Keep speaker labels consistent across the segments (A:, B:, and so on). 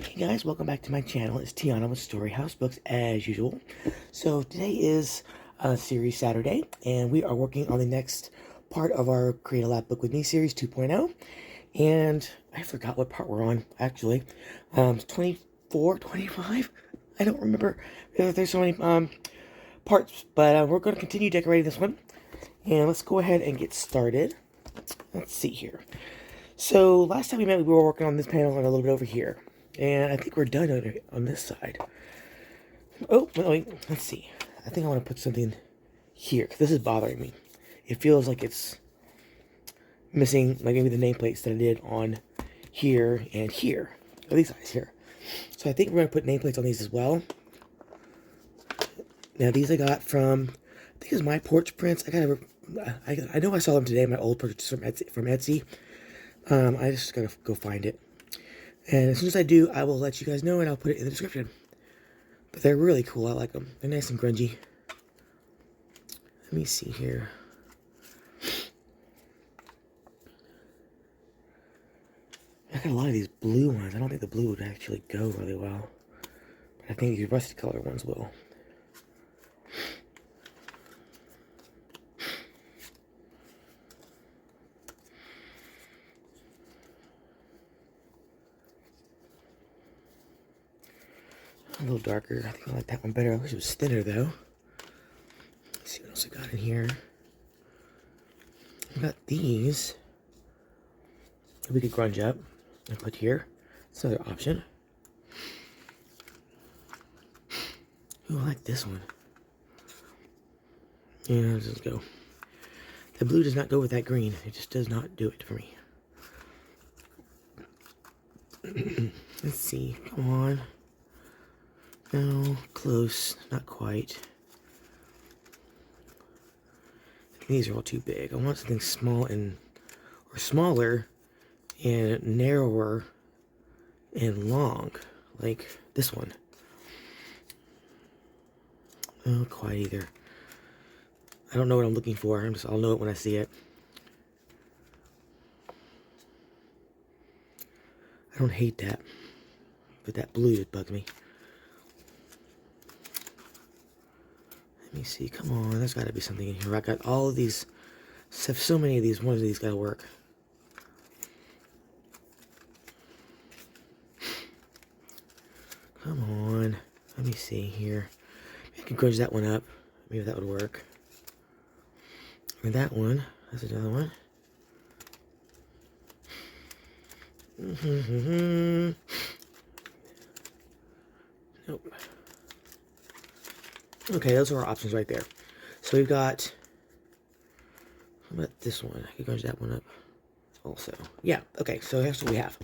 A: Hey guys, welcome back to my channel. It's Tiana with Story House Books as usual. So today is series Saturday, and we are working on the next part of our Create a Lapbook with Me series 2.0. And I forgot what part we're on, actually. 24, 25? I don't remember. There's so many parts, but we're going to continue decorating this one. And let's go ahead and get started. Let's see here. So last time we met, we were working on this panel and a little bit over here. And I think we're done on this side. Oh, wait, let's see. I think I want to put something here, because this is bothering me. It feels like it's missing, like maybe the nameplates that I did on here and here. Oh, these guys here. So I think we're going to put nameplates on these as well. Now, these I got from, I think it's My Porch Prints. I know I saw them today in my old purchase from Etsy. I just got to go find it. And as soon as I do, I will let you guys know, and I'll put it in the description. But they're really cool. I like them. They're nice and grungy. Let me see here. I got a lot of these blue ones. I don't think the blue would actually go really well. But I think these rusty color ones will. A little darker. I think I like that one better. I wish it was thinner though. Let's see what else I got in here. I got these. We could grunge up and put here. It's another option. Ooh, I like this one. Yeah, let's just go. The blue does not go with that green. It just does not do it for me. Let's see. Come on. No, close. Not quite. These are all too big. I want something small and, or smaller and narrower and long, like this one. Not quite either. I don't know what I'm looking for. I'll know it when I see it. I don't hate that, but that blue just bugs me. Let me see. Come on, there's got to be something in here. I got all of these. So many of these. One of these got to work. Come on. Let me see here. Maybe I can grunge that one up. Maybe that would work. And that one. That's another one. Nope. Okay, those are our options right there. So we've got, how about this one? I could grunge that one up also. Yeah, okay, so that's what we have.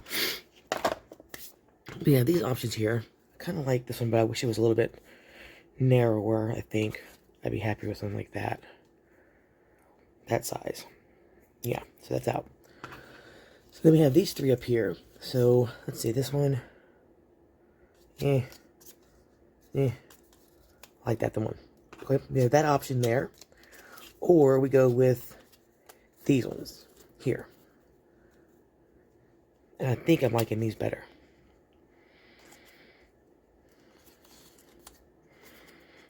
A: But yeah, these options here, I kind of like this one, but I wish it was a little bit narrower, I think. I'd be happy with something like that. That size. Yeah, so that's out. So then we have these three up here. So, let's see, this one. I like that one. Okay, we have that option there. Or we go with these ones here. And I think I'm liking these better.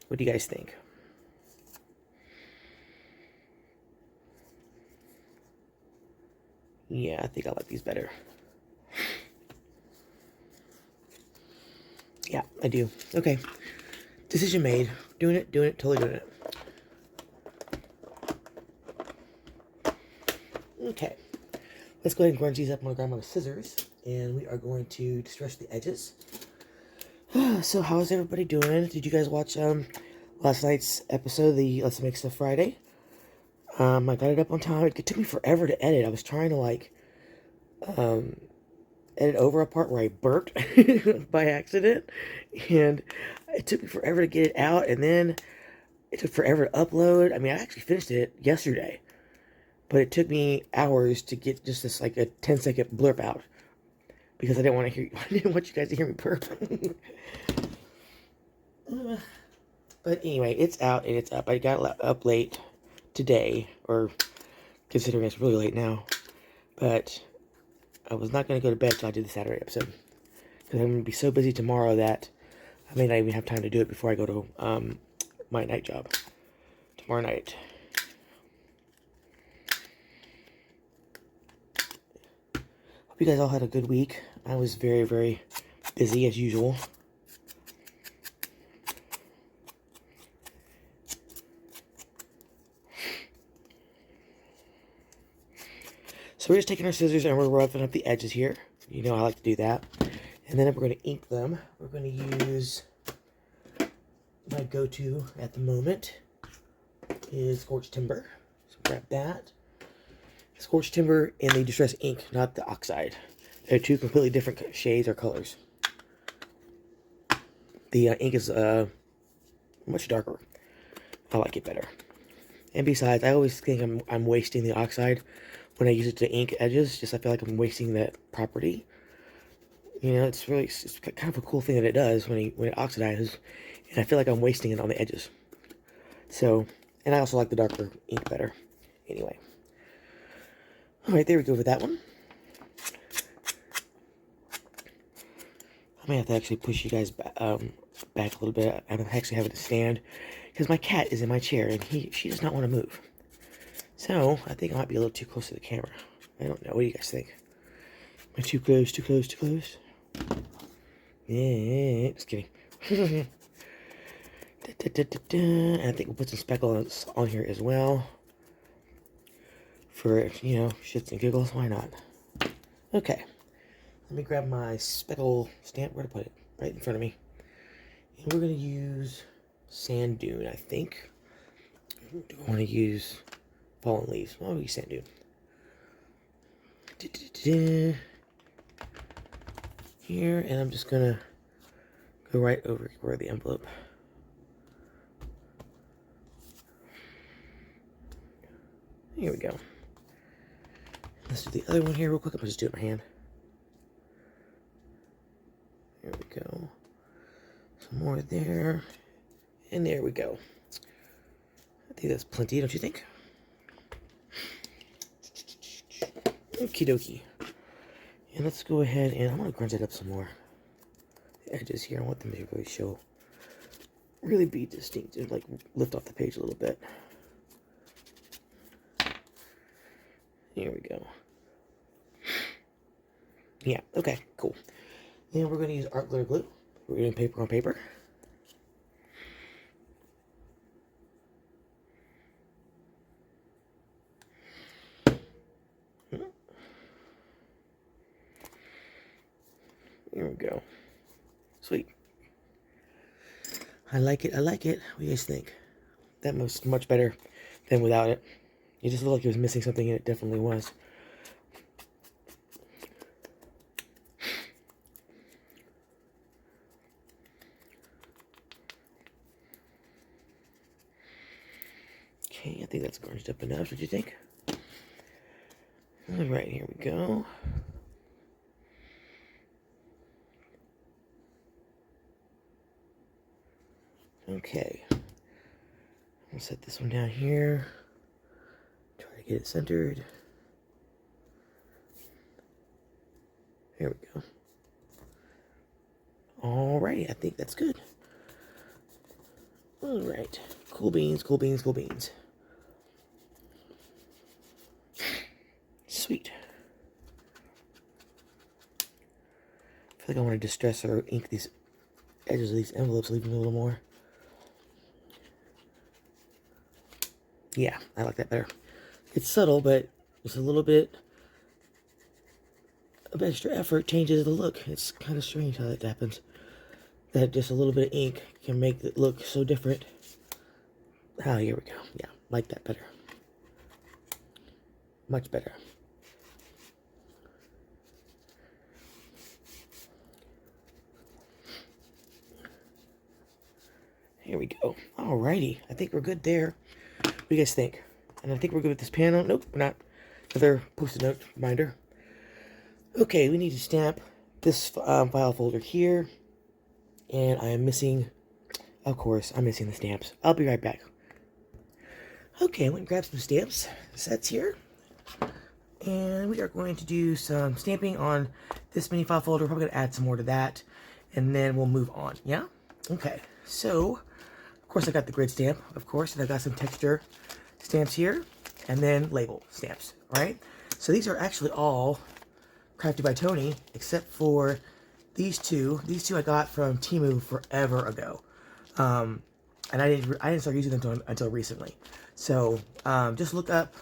A: What do you guys think? Yeah, I think I like these better. Yeah, I do. Okay. Decision made. Doing it, totally doing it. Okay. Let's go ahead and grunge these up. I'm going to grab my scissors, and we are going to stretch the edges. So, how is everybody doing? Did you guys watch last night's episode, the Let's Make Stuff Friday? I got it up on time. It took me forever to edit. I was trying to, like, edit over a part where I burped by accident, and it took me forever to get it out, and then it took forever to upload. I mean, I actually finished it yesterday, but it took me hours to get just this, like, a 10-second blurb out, because I didn't want you guys to hear me burp. But anyway, it's out and it's up. I got it up late today, or considering it's really late now, but I was not going to go to bed until I did the Saturday episode. because I'm going to be so busy tomorrow that I may not even have time to do it before I go to my night job tomorrow night. Hope you guys all had a good week. I was very, very busy as usual. So we're just taking our scissors and we're roughing up the edges here. You know I like to do that. And then if we're going to ink them, we're going to use my go-to at the moment is Scorched Timber. So grab that. Scorched Timber and the Distress Ink, not the Oxide. They're two completely different shades or colors. The ink is much darker. I like it better. And besides, I always think I'm wasting the Oxide when I use it to ink edges. Just I feel like I'm wasting that property. You know, it's kind of a cool thing that it does when it oxidizes, and I feel like I'm wasting it on the edges. So, and I also like the darker ink better. Anyway, all right, there we go with that one. I may have to actually push you guys back a little bit. I'm actually having to stand because my cat is in my chair and she does not want to move. So I think I might be a little too close to the camera. I don't know. What do you guys think? Am I too close? Too close? Too close? Yeah, just kidding. And I think we'll put some speckles on here as well. For, you know, shits and giggles. Why not? Okay. Let me grab my speckle stamp. Where to put it? Right in front of me. And we're going to use Sand Dune, I think. Do I want to use Fallen Leaves? I'll use Sand Dune. Here, and I'm just going to go right over where the envelope. Here we go. Let's do the other one here real quick. I'm going to just do it with my hand. There we go. Some more there. And there we go. I think that's plenty, don't you think? Okie dokie. And let's go ahead and I'm going to grunge it up some more. The edges here, I want them to really show, really be distinct and like lift off the page a little bit. Here we go. Yeah, okay, cool. Then we're going to use art glitter glue. We're doing paper on paper. Here we go. Sweet. I like it. I like it. What do you guys think? That was much better than without it. It just looked like it was missing something, and it definitely was. Okay, I think that's grunged up enough. What do you think? All right, here we go. Okay. I'll set this one down here. Try to get it centered. There we go. Alrighty, I think that's good. Alright. Cool beans, cool beans, cool beans. Sweet. I feel like I want to distress or ink these edges of these envelopes, leave them a little more. Yeah, I like that better. It's subtle, but it's a little bit of extra effort changes the look. It's kind of strange how that happens. That just a little bit of ink can make it look so different. Oh, here we go. Yeah, like that better. Much better. Here we go. Alrighty. I think we're good there. What do you guys think? And I think we're good with this panel. Nope, we're not. Another post-it note reminder. Okay, we need to stamp this file folder here. And I am missing, of course, I'm missing the stamps. I'll be right back. Okay, I went and grabbed some stamps. Sets here. And we are going to do some stamping on this mini file folder. We're probably going to add some more to that. and then we'll move on. Yeah? Okay, so of course I got the grid stamp, of course, and I got some texture stamps here, and then label stamps, right? So these are actually all Crafted by Tony, except for these two. These two I got from Temu forever ago, and I didn't start using them until recently. So just look up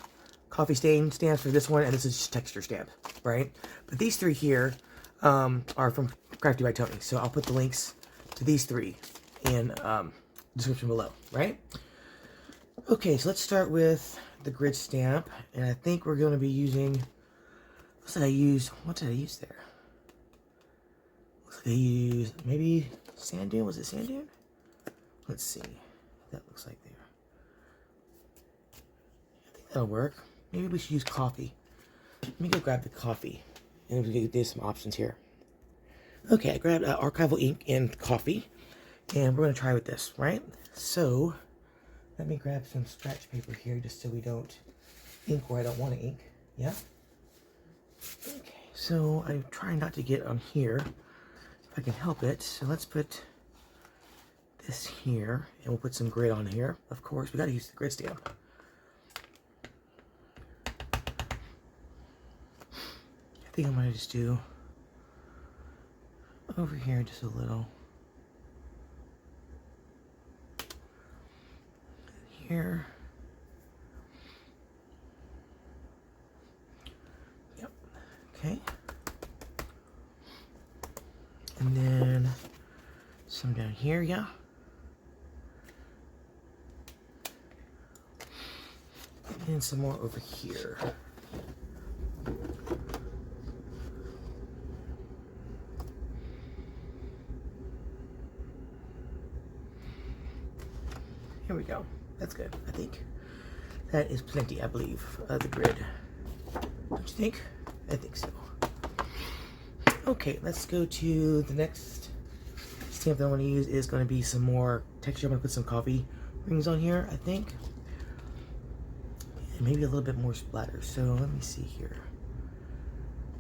A: coffee stain stamps for this one, and this is just texture stamp, right? But these three here are from Crafted by Tony, so I'll put the links to these three in description below, right? Okay, so let's start with the grid stamp, and I think we're going to be using. What did I use? What did I use there? Looks like I used maybe sand dune. Was it sand dune? Let's see. That looks like there. I think that'll work. Maybe we should use coffee. Let me go grab the coffee, and we do some options here. Okay, I grabbed archival ink and coffee, and we're gonna try with this, right? So let me grab some scratch paper here, just so we don't ink where I don't want to ink. Yeah. Okay, so I'm trying not to get on here if I can help it. So let's put this here, and we'll put some grid on here. Of course, we got to use the grid stamp. I think I might just do over here just a little. Here. Okay, and then some down here, yeah. And some more over here. Here we go. That's good, I think. That is plenty, I believe, of the grid. Don't you think? I think so. Okay, let's go to the next stamp that I want to use. Is going to be some more texture. I'm going to put some coffee rings on here, I think. And maybe a little bit more splatter. So let me see here.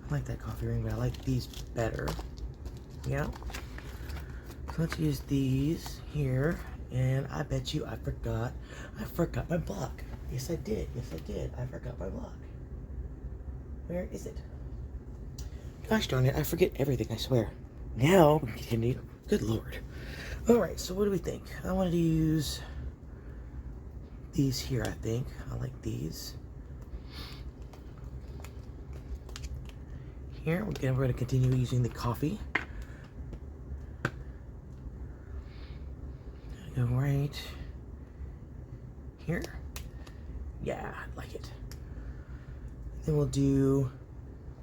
A: I like that coffee ring, but I like these better. Yeah. So let's use these here. And I bet you I forgot my block. Yes, I did. Yes, I did. I forgot my block. Where is it? Gosh darn it, I forget everything, I swear. Now, we can continue. Good lord. Alright, so what do we think? I wanted to use these here, I think. I like these. Here, again, we're going to continue using the coffee. Go right here. Yeah, I like it. Then we'll do,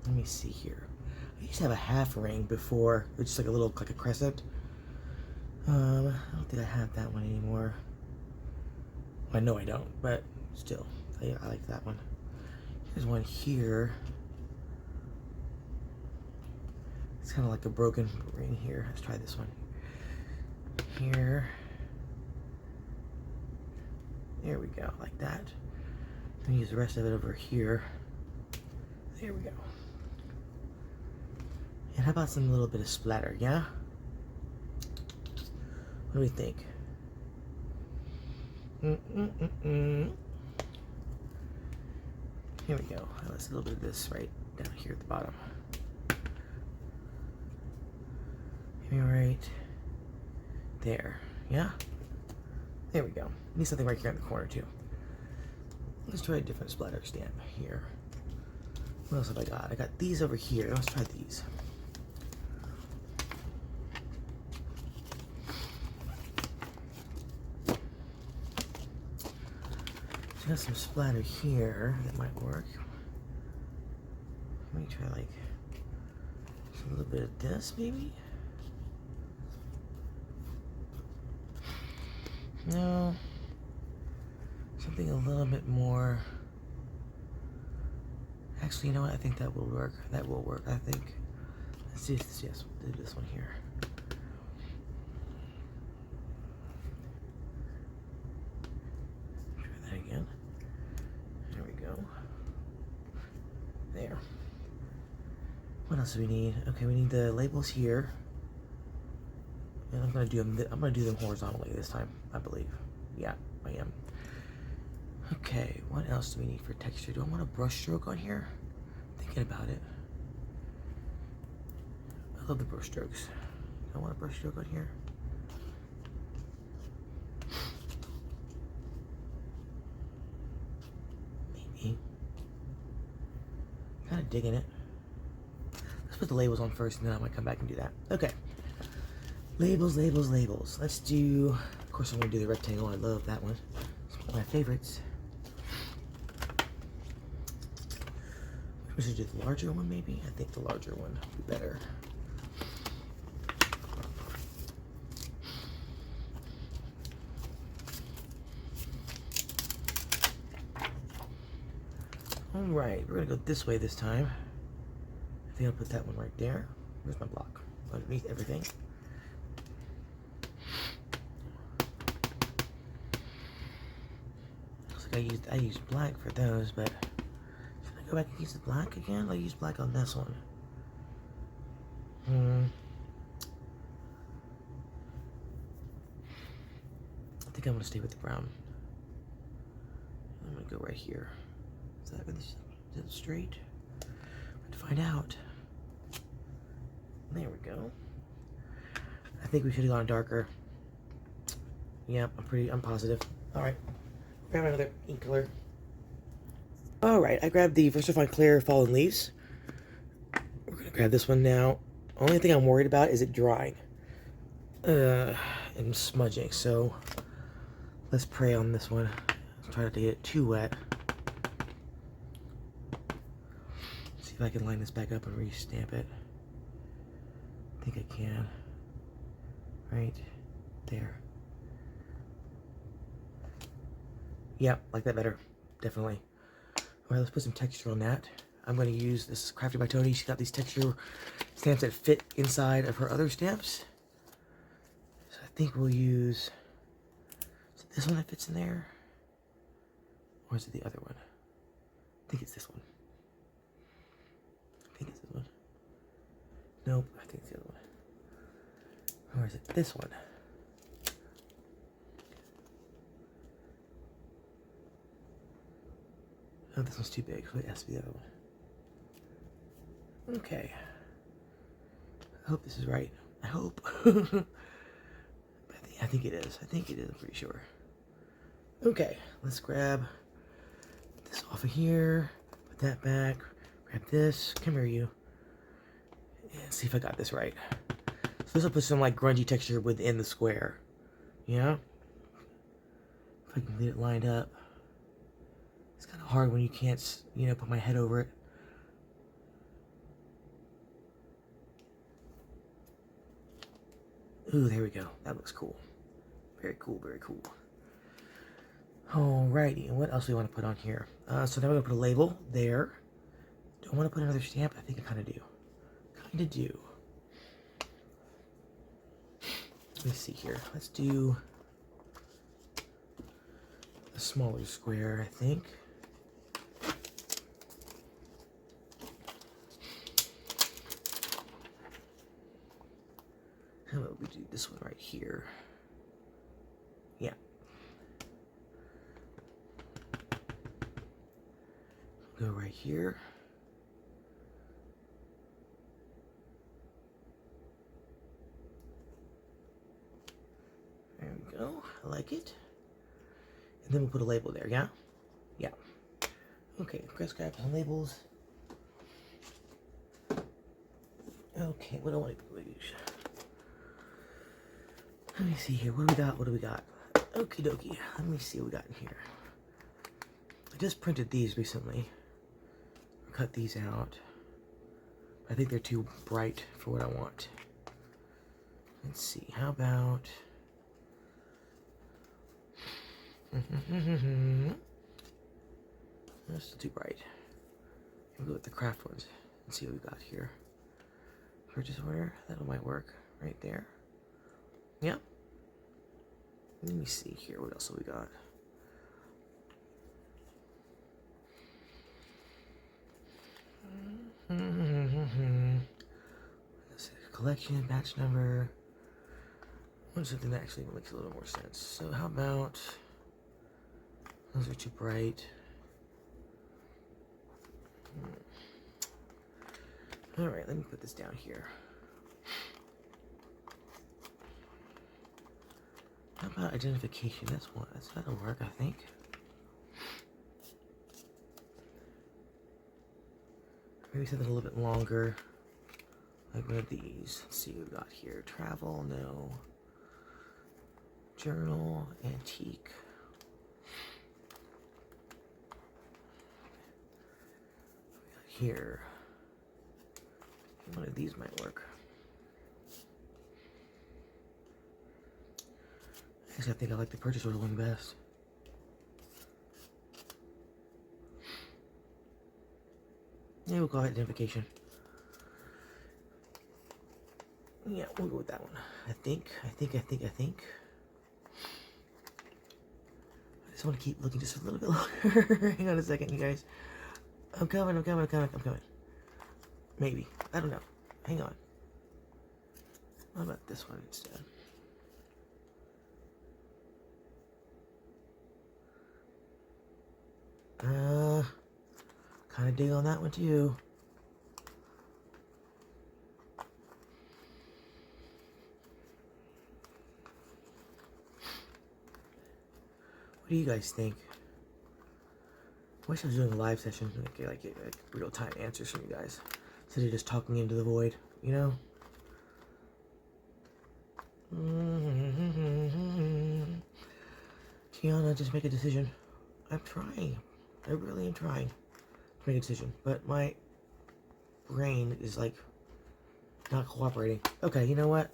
A: let me see here. I used to have a half ring before, it's just like a little, like a crescent. I don't think I have that one anymore. Well, I know I don't, but still, I like that one. Here's one here. It's kind of like a broken ring here. Let's try this one. Here. There we go, like that. I'm gonna use the rest of it over here. There we go. And how about some little bit of splatter, yeah? What do we think? Here we go. Let's a little bit of this right down here at the bottom. Maybe right there, yeah? There we go. Need something right here in the corner too. Let's try a different splatter stamp here. What else have I got? I got these over here. Let's try these. So I got some splatter here that might work. Let me try like a little bit of this maybe. No. Something a little bit more. Actually, you know what? I think that will work. That will work, I think. Let's do this. Yes, we'll do this one here. Try that again. There we go. There. What else do we need? Okay, we need the labels here. And I'm gonna do them horizontally this time, I believe. Yeah, I am. Okay, what else do we need for texture? Do I want a brush stroke on here? Thinking about it. I love the brush strokes. Do I want a brush stroke on here? Maybe. Kind of digging it. Let's put the labels on first, and then I might come back and do that. Okay. Labels, labels, labels. Let's do. Of course, I'm gonna do the rectangle. I love that one. It's one of my favorites. We should do the larger one, maybe. I think the larger one would be better. All right, we're gonna go this way this time. I think I'll put that one right there. Where's my block? Underneath everything. Looks like I used black for those, but should I go back and use the black again? I'll use black on this one. I think I'm gonna stay with the brown. I'm gonna go right here. Is that straight? To find out. There we go. I think we should have gone darker. Yep, I'm positive. Alright. Grab another ink color. Alright, I grabbed the VersaFine Clear Fallen Leaves. We're gonna grab this one now. Only thing I'm worried about is it drying. And smudging, so let's pray on this one. Let's try not to get it too wet. See if I can line this back up and re-stamp it. I think I can. Right there. Yep, like that better. Definitely. Alright, let's put some texture on that. I'm going to use this Crafted by Tony. She's got these texture stamps that fit inside of her other stamps. So I think we'll use... Is it this one that fits in there? Or is it the other one? I think it's this one. I think it's this one. Nope, I think it's the other one. Or is it this one? Oh, this one's too big, so it has to be the other one. Okay. I hope this is right. I hope. I think it is. I think it is, I'm pretty sure. Okay, let's grab this off of here. Put that back. Grab this. Come here, you. And see if I got this right. So this will put some like grungy texture within the square. Yeah? If I can get it lined up. It's kind of hard when you can't, you know, put my head over it. Ooh, there we go. That looks cool. Very cool, very cool. Alrighty, and what else do we want to put on here? So now we're going to put a label there. Do I want to put another stamp? I think I kind of do. Kind of do. Let me see here. Let's do a smaller square, I think. How about we do this one right here? Yeah. Go right here. There we go. I like it. And then we'll put a label there, yeah? Yeah. Okay, let's grab some labels. Okay, what do I want to use? Let me see here. What do we got? What do we got? Okie dokie. Let me see what we got in here. I just printed these recently. Cut these out. I think they're too bright for what I want. Let's see. How about... That's too bright. We'll go with the craft ones and see what we got here. Purchase order. That might work right there. Yeah. Let me see here. What else have we got? Collection, batch number. I want something that actually makes a little more sense. So how about, those are too bright. Alright, let me put this down here. How about identification? That'll work, I think. Maybe something a little bit longer. Like one of these. Let's see what we got here. Travel, no. Journal, antique. Here. One of these might work. Actually, I think I like the purchase order one best. Yeah, we'll call it identification. Yeah, we'll go with that one. I think. I just want to keep looking just a little bit longer. Hang on a second, you guys. I'm coming. Maybe. I don't know. Hang on. How about this one instead? Kind of dig on that one too. What do you guys think? I wish I was doing a live session, like real-time answers from you guys, instead of just talking into the void, you know? Tiana, just make a decision. I'm trying. I really am trying to make a decision, but my brain is like not cooperating. Okay, you know what?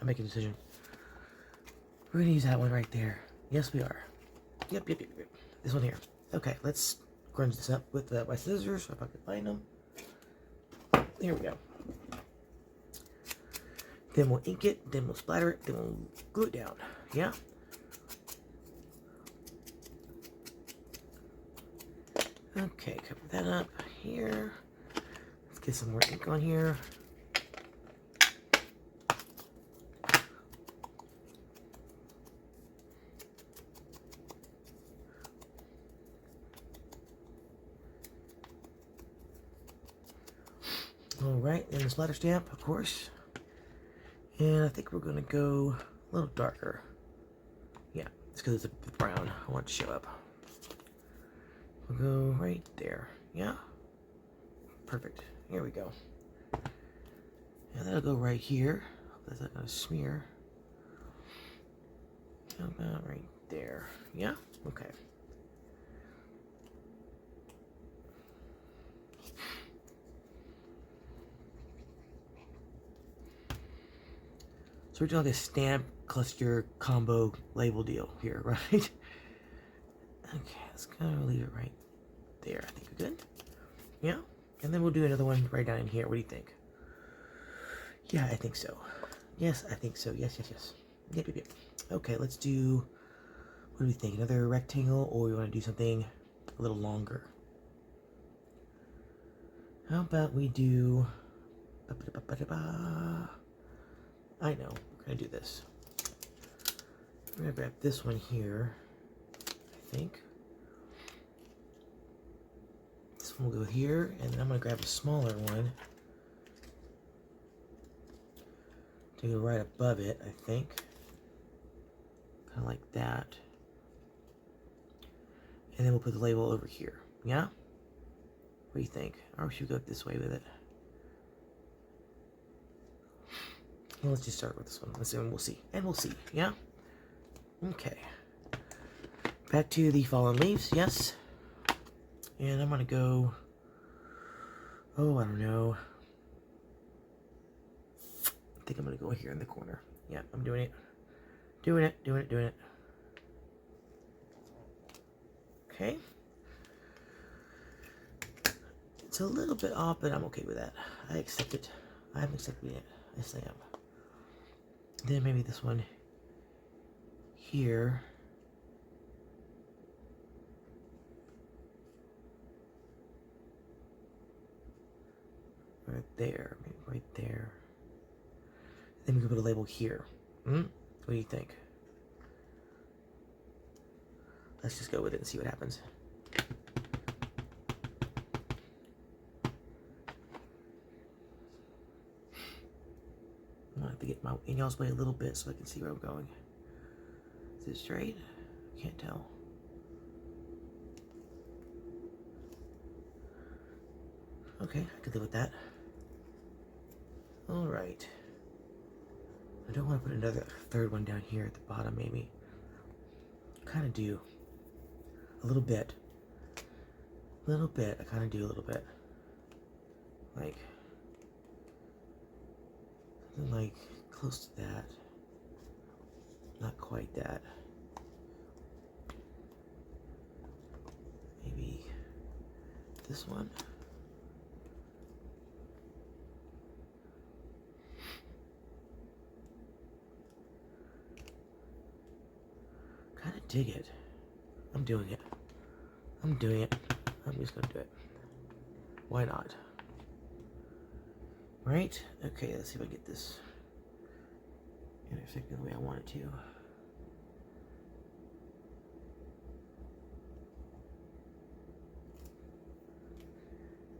A: I make a decision. We're gonna use that one right there. Yes, we are. Yep. This one here. Okay, let's grunge this up with my scissors, if I can find them. Here we go. Then we'll ink it, then we'll splatter it, then we'll glue it down. Yeah? Okay, cover that up here. Let's get some more ink on here. Alright, and the splatter stamp, of course. And I think we're going to go a little darker. Yeah, it's because it's a brown. I want it to show up. We'll go right there. Yeah? Perfect. Here we go. And that'll go right here. That's not going to smear. How about right there? Yeah? Okay. So we're doing like a stamp cluster combo label deal here, right? Okay, let's kind of leave it right there. I think we're good. Yeah? And then we'll do another one right down in here. What do you think? Yeah, I think so. Yes, I think so. Yes. Yep. Okay, let's do, what do we think? Another rectangle, or we want to do something a little longer? How about we do, I know, we're going to do this. We're going to grab this one here, I think. This one will go here, and then I'm going to grab a smaller one to go right above it, I think. Kind of like that. And then we'll put the label over here. Yeah? What do you think? Or should we go this way with it? Well, let's just start with this one. Let's see, and we'll see. And we'll see. Yeah? Okay. Back to the fallen leaves. Yes. And I'm going to go... Oh, I don't know. I think I'm going to go here in the corner. Yeah, I'm doing it. Doing it. Okay. It's a little bit off, but I'm okay with that. I accept it. I'm accepting it. Yes, I am. Then maybe this one here. Right there. Maybe right there. Then we can put a label here. What do you think? Let's just go with it and see what happens. I have to get my nails away a little bit so I can see where I'm going. Is it straight? Can't tell. Okay, I can live with that. All right. I don't want to put another third one down here at the bottom, maybe. Kind of do. A little bit. A little bit. I kind of do a little bit. Like, something like close to that. Not quite that. Maybe this one. Kind of dig it. I'm doing it. I'm doing it. I'm just gonna do it. Why not? Right? Okay, let's see if I get this intersecting the way I want it to.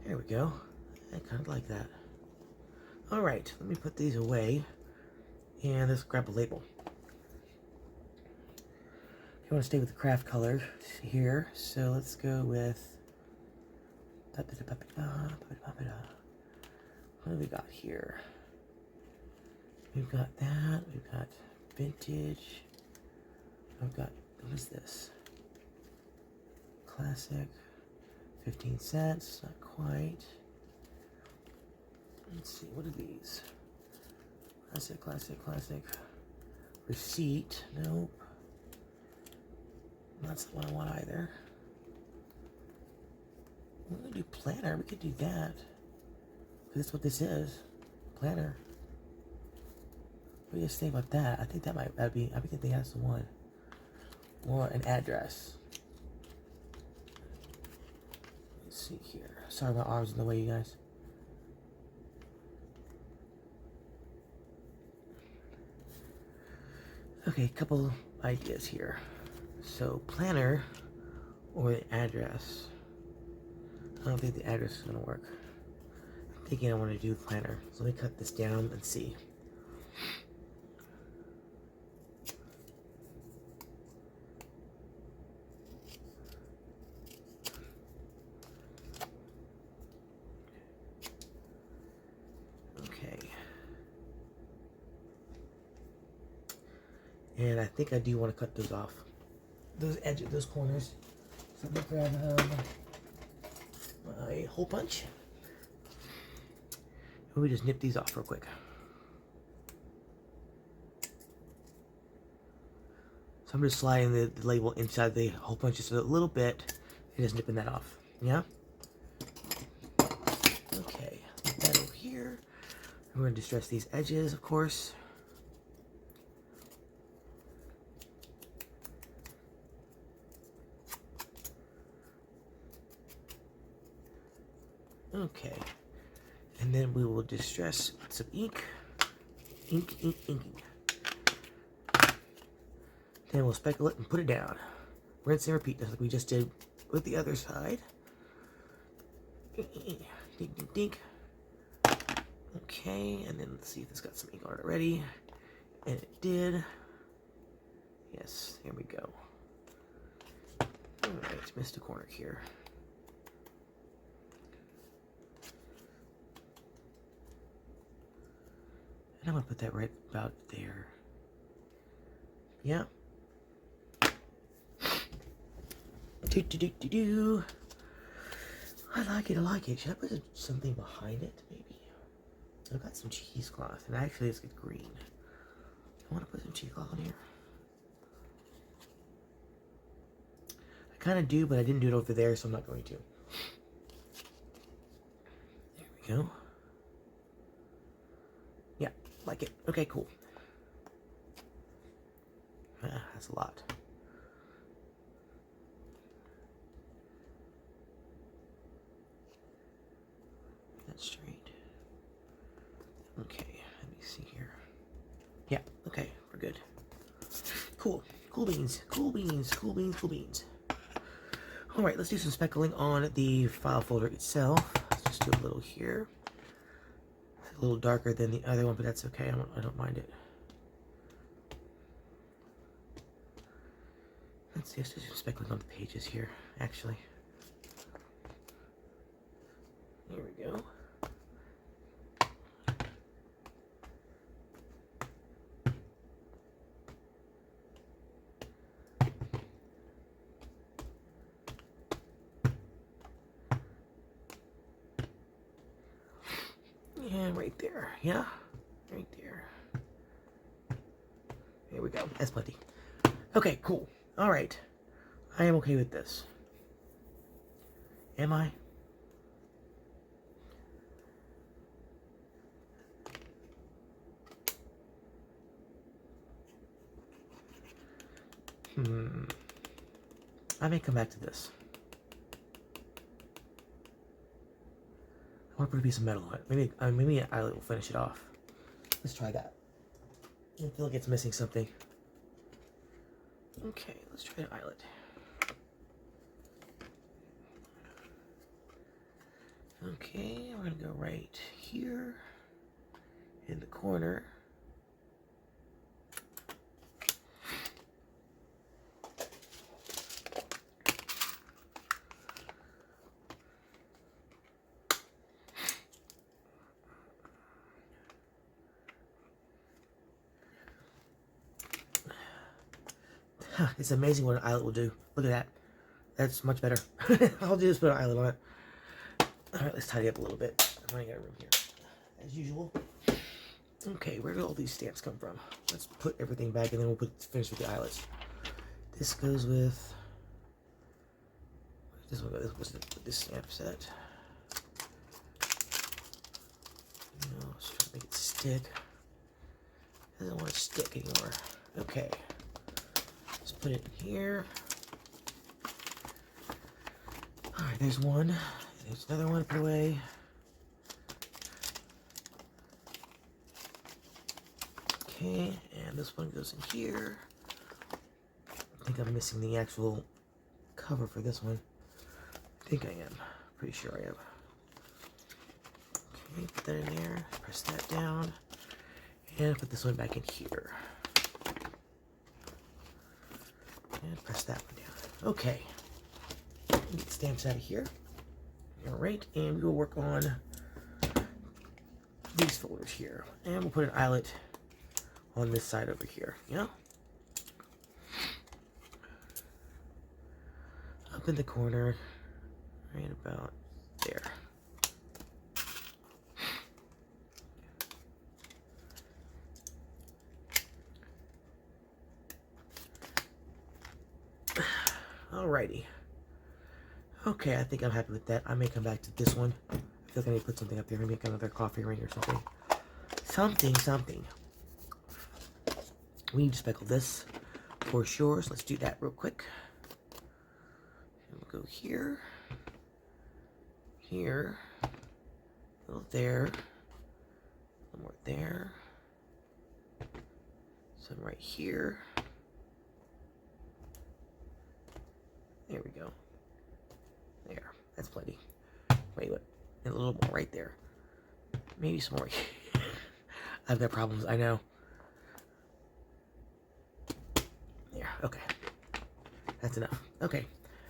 A: There we go. I kind of like that. All right, let me put these away and let's grab a label. I want to stay with the craft color here, so let's go with what do we got here? We've got that, we've got vintage, I've got, what is this? Classic, 15 cents, not quite. Let's see, what are these? Classic, classic, classic. Receipt, nope. That's the one I want either. We're gonna do planner. We could do that. That's what this is. Planner. What do you guys think about that? I think that'd be. I think that's the one. Or an address. Let's see here. Sorry, my arm's in the way, you guys. Okay, a couple ideas here. So, planner or the address. I don't think the address is going to work. I'm thinking I want to do planner. So let me cut this down and see. Okay. And I think I do want to cut those off. Those edges, those corners. So let me grab my hole punch. And we just nip these off real quick. So I'm just sliding the label inside the hole punch just a little bit and just nipping that off. Yeah? Okay, put that over here. And we're going to distress these edges, of course. Okay, and then we will distress some ink. Ink. Then we'll speckle it and put it down. Rinse and repeat, just like we just did with the other side. Dink. Okay, and then let's see if this got some ink on it already. And it did. Yes, here we go. Alright, missed a corner here. And I'm gonna put that right about there. Yeah. I like it. Should I put something behind it, maybe? I've got some cheesecloth, and actually it's good green. I want to put some cheesecloth on here. I kind of do, but I didn't do it over there, so I'm not going to. There we go. Yeah, like it. Okay, cool. That's a lot. That's straight. Okay, let me see here. Yeah, okay, we're good. Cool. Cool beans. Cool beans. Cool beans. Cool beans. Alright, let's do some speckling on the file folder itself. Let's just do a little here. It's a little darker than the other one, but that's okay. I don't mind it. Let's just do some speckling on the pages here, actually. Here we go. And right there, yeah, right there. There we go, that's plenty. Okay, cool. All right, I am okay with this. Am I? I may come back to this. I want to put a piece of metal on it. Maybe an eyelet will finish it off. Let's try that. I feel like it's missing something. Okay, let's try an eyelet. Okay, we're gonna go right here in the corner. It's amazing what an eyelet will do. Look at that. That's much better. I'll just put an eyelet on it. Alright, let's tidy up a little bit. I'm running out of room here. As usual. Okay, where do all these stamps come from? Let's put everything back and then we'll finish with the eyelets. This goes with... This one goes with this stamp set. Let's try to make it stick. It doesn't want to stick anymore. Okay. Let's put it in here. Alright, there's one. There's another one put away. Okay, and this one goes in here. I think I'm missing the actual cover for this one. I think I am. Pretty sure I am. Okay, put that in there. Press that down. And put this one back in here. And press that one down. Okay. Get stamps out of here. Alright, and we will work on these folders here. And we'll put an eyelet on this side over here, Up in the corner, right about there. Alrighty. Okay, I think I'm happy with that. I may come back to this one. I feel like I need to put something up there. Maybe make another coffee ring or something. Something. We need to speckle this for sure. So let's do that real quick. And we'll go here. Here. A little there. A little more there. Some right here. There we go. There. That's plenty. Wait, what? And a little more right there. Maybe some more. I've got problems, I know. There. Okay. That's enough. Okay.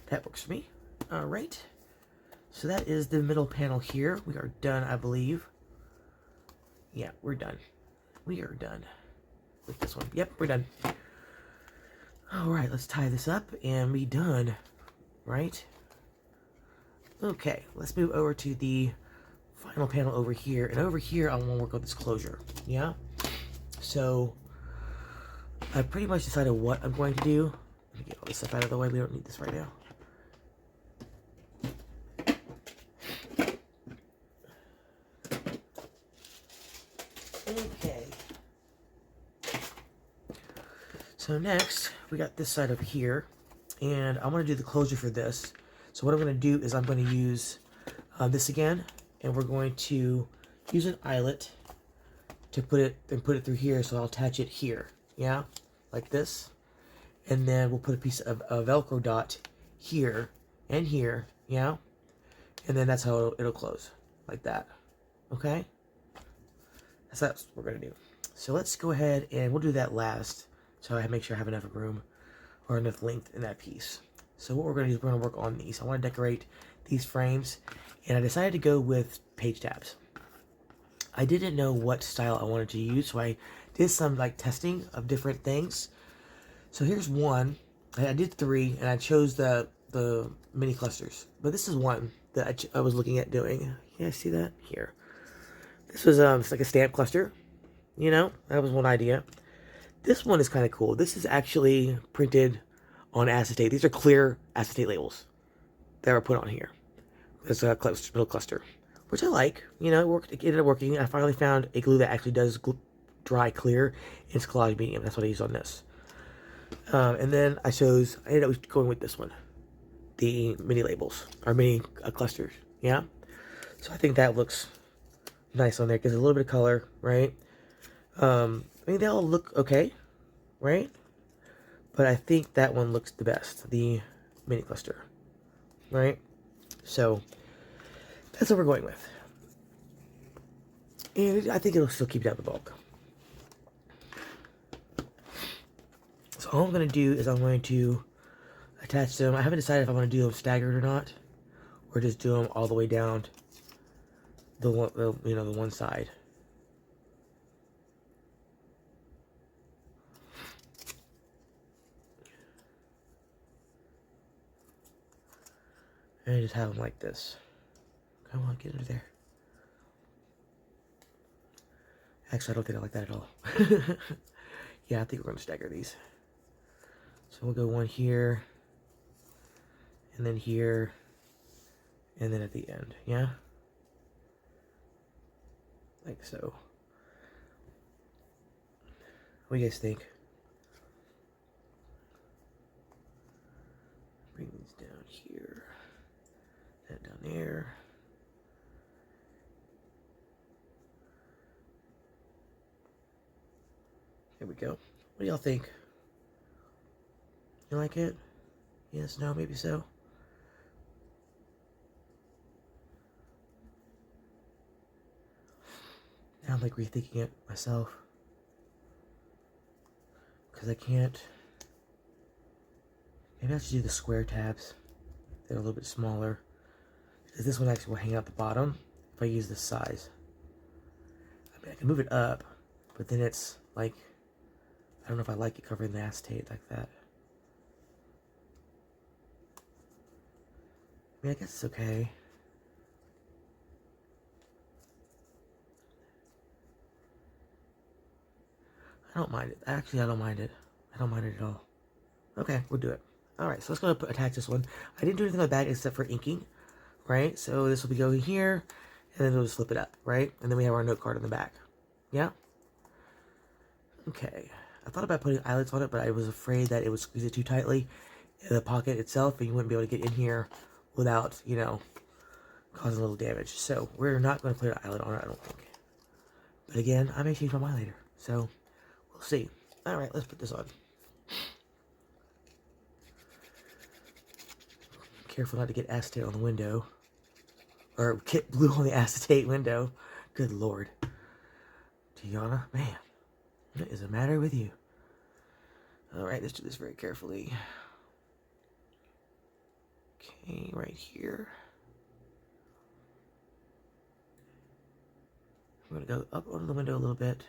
A: That works for me. Alright. So that is the middle panel here. We are done, I believe. Yeah, we're done. We are done with this one. Yep, we're done. Alright, let's tie this up and be done. Right? Okay, let's move over to the final panel over here. And over here, I want to work on this closure. Yeah? So, I pretty much decided what I'm going to do. Let me get all this stuff out of the way. We don't need this right now. Okay. So next, we got this side over here. And I'm going to do the closure for this. So what I'm going to do is I'm going to use this again. And we're going to use an eyelet to put it through here. So I'll attach it here. Yeah? Like this. And then we'll put a piece of a velcro dot here and here, yeah? And then that's how it'll close, like that, okay? That's what we're gonna do. So let's go ahead and we'll do that last, so I make sure I have enough room or enough length in that piece. So what we're gonna do is we're gonna work on these. I wanna decorate these frames, and I decided to go with page tabs. I didn't know what style I wanted to use, so I did some like testing of different things. So here's one. I did 3, and I chose the mini clusters. But this is one that I was looking at doing. Yeah, see that here. This was it's like a stamp cluster. You know, that was one idea. This one is kind of cool. This is actually printed on acetate. These are clear acetate labels that were put on here. It's a little cluster, which I like. You know, it ended up working. I finally found a glue that actually does dry clear. It's collage medium. That's what I used on this. And then I ended up going with this one, the mini labels or mini clusters. Yeah, so I think that looks nice on there. Gives a little bit of color, right? I mean, they all look okay, right? But I think that one looks the best, the mini cluster, right? So that's what we're going with, and I think it'll still keep down the bulk. So all I'm going to do is I'm going to attach them. I haven't decided if I want to do them staggered or not, or just do them all the way down the one side. And just have them like this. Come on, get under there. Actually, I don't think I like that at all. Yeah, I think we're going to stagger these. So we'll go one here, and then here, and then at the end, yeah? Like so. What do you guys think? Bring these down here, that down there. There we go. What do y'all think? You like it? Yes, no, maybe so. Now I'm like rethinking it myself. Because I can't. Maybe I should do the square tabs. They're a little bit smaller. Because this one actually will hang out the bottom if I use this size. I mean, I can move it up, but then it's like, I don't know if I like it covered in the acetate like that. I mean, I guess it's okay. I don't mind it. Actually, I don't mind it. I don't mind it at all. Okay, we'll do it. Alright, so let's go attach this one. I didn't do anything like that except for inking, right? So this will be going here, and then we'll just flip it up, right? And then we have our note card in the back. Yeah? Okay. I thought about putting eyelets on it, but I was afraid that it would squeeze it too tightly in the pocket itself, and you wouldn't be able to get in here without, you know, causing a little damage. So we're not going to put an eyelet on it, I don't think. But again, I may change my mind later. So we'll see. Alright, let's put this on. Careful not to get acetate on the window. Or get glue on the acetate window. Good lord. Tiana, man. What is the matter with you? Alright, let's do this very carefully. Okay, right here. I'm going to go up onto the window a little bit.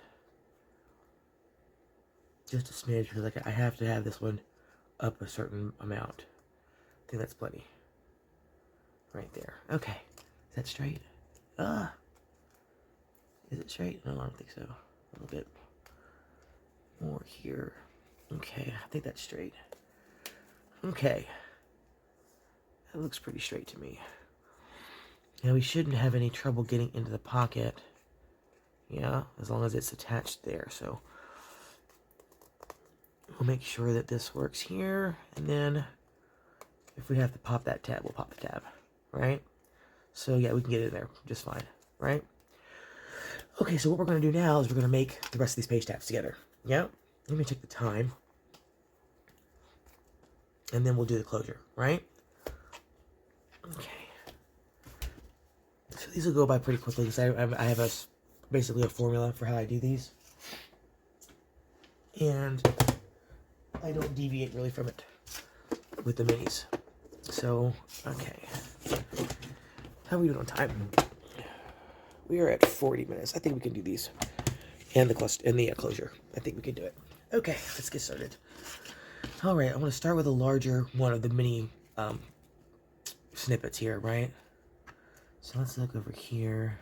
A: Just a smidge, because I have to have this one up a certain amount. I think that's plenty. Right there. Okay. Is that straight? Is it straight? No, I don't think so. A little bit more here. Okay, I think that's straight. Okay. That looks pretty straight to me. Now we shouldn't have any trouble getting into the pocket. Yeah, as long as it's attached there. So we'll make sure that this works here. And then if we have to pop that tab, we'll pop the tab. Right? So yeah, we can get in there just fine. Right? Okay, so what we're going to do now is we're going to make the rest of these page tabs together. Yeah? Let me check the time. and then we'll do the closure, right? Okay. So these will go by pretty quickly because I have basically a formula for how I do these. And I don't deviate really from it with the minis. So, okay. How are we doing on time? We are at 40 minutes. I think we can do these. And the closure. I think we can do it. Okay, let's get started. Alright, I'm going to start with a larger one of the mini snippets here, right? So let's look over here.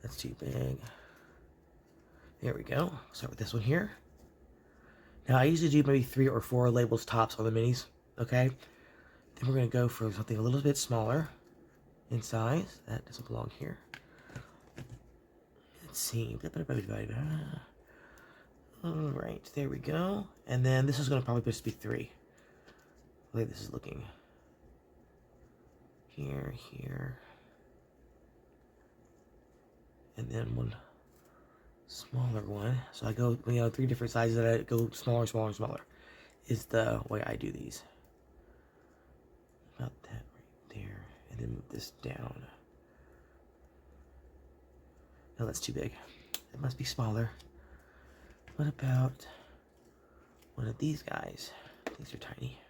A: That's too big. There we go. Start with this one here. Now, I usually do maybe 3 or 4 labels tops on the minis, okay? Then we're going to go for something a little bit smaller in size. That doesn't belong here. Let's see. Alright, there we go. And then this is going to probably just be 3. The way this is looking. Here, here. And then one smaller one. So I go, 3 different sizes that I go smaller, smaller, smaller. Is the way I do these. About that right there. And then move this down. No, that's too big. It must be smaller. What about one of these guys? These are tiny.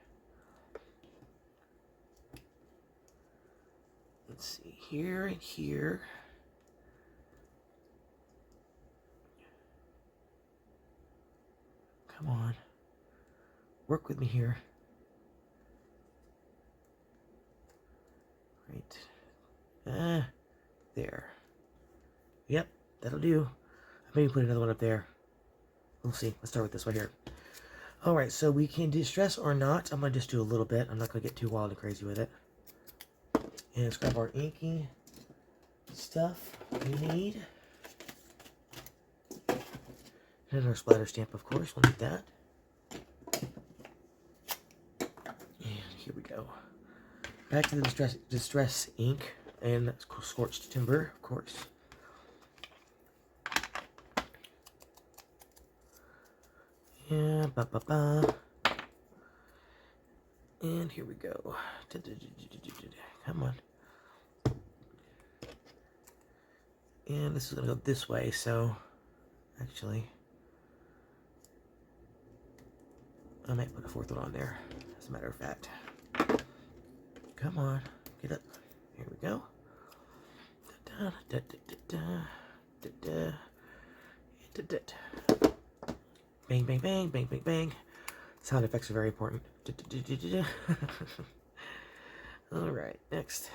A: Let's see, here and here. Come on. Work with me here. Right. There. Yep, that'll do. Maybe put another one up there. We'll see. Let's start with this one here. Alright, so we can distress or not. I'm going to just do a little bit. I'm not going to get too wild and crazy with it. And let's grab our inky stuff we need. And our splatter stamp, of course. We'll need that. And here we go. Back to the distress ink and scorched timber, of course. Yeah, and here we go. Come on. And this is going to go this way, so actually I might put a 4th one on there, as a matter of fact. Come on, get up. Here we go. Bang, bang, bang, bang, bang, bang. Sound effects are very important. Alright, next.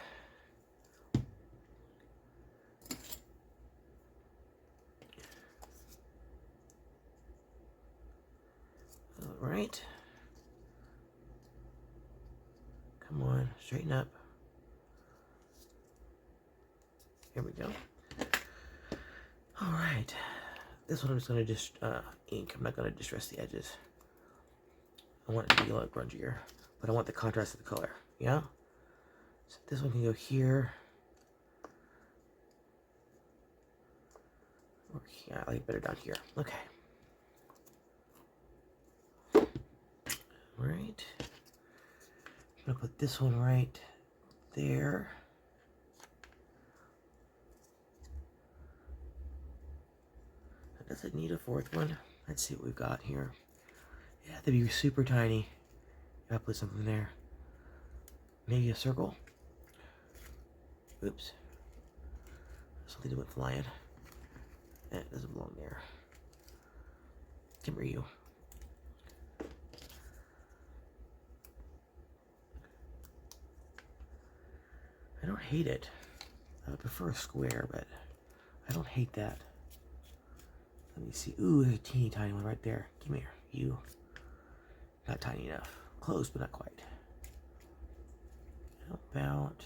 A: Alright. Come on, straighten up. Here we go. Alright. This one I'm just going to just ink. I'm not going to distress the edges. I want it to be a little grungier, but I want the contrast of the color. Yeah? So this one can go here. Or here. I like it better down here. Okay. Right. I'm going to put this one right there. Does it need a 4th one? Let's see what we've got here. Yeah, that'd be super tiny. Gotta put something there. Maybe a circle. Oops. Something went flying. That doesn't belong there. Come here, you. I don't hate it. I would prefer a square, but I don't hate that. Let me see. Ooh, there's a teeny tiny one right there. Come here, you. Not tiny enough. Close, but not quite. How about...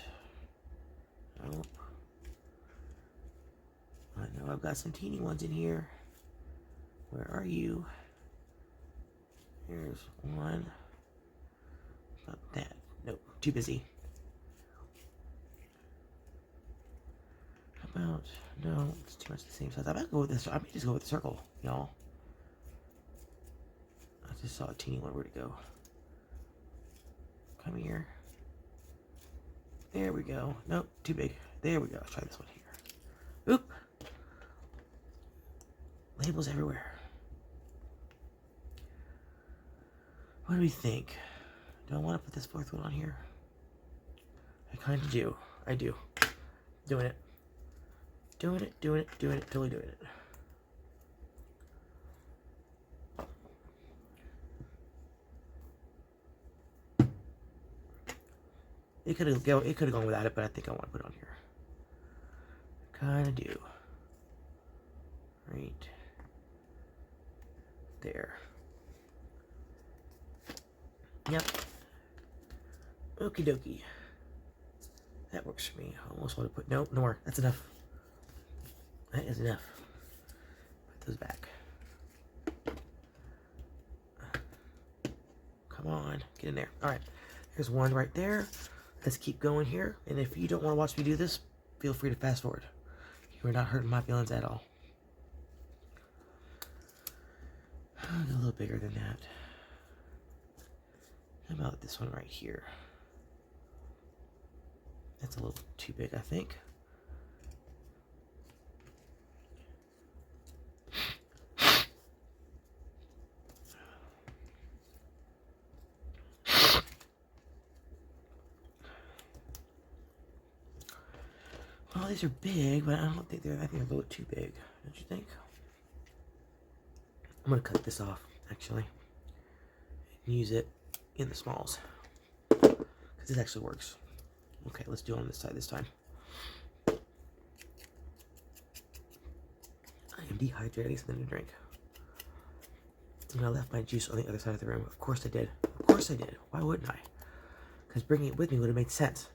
A: Nope. I know I've got some teeny ones in here. Where are you? Here's one. About that. Nope, too busy. How about... No, it's too much the same size. I might go with this. I may just go with the circle, y'all. I just saw a teeny one. Where'd it go? Come here. There we go. Nope, too big. There we go. Let's try this one here. Oop. Labels everywhere. What do we think? Do I want to put this fourth one on here? I kind of do. I do. Doing it. Doing it, doing it, doing it, totally doing it. It could have gone without it, but I think I want to put it on here. Kind of do. Right there. Yep. Okie dokie. That works for me. I almost want to put, no more. That's enough. That is enough. Put those back. Come on, get in there. All right, there's one right there. Let's keep going here. And if you don't want to watch me do this, feel free to fast forward. You are not hurting my feelings at all. A little bigger than that. How about this one right here? That's a little too big, I think. Well, these are big, but I don't think I think they're a little too big. Don't you think? I'm gonna cut this off, actually, and use it in the smalls, because this actually works. Okay, let's do it on this side this time. I am dehydrating something to drink. And I left my juice on the other side of the room. Of course I did. Of course I did. Why wouldn't I? Because bringing it with me would have made sense.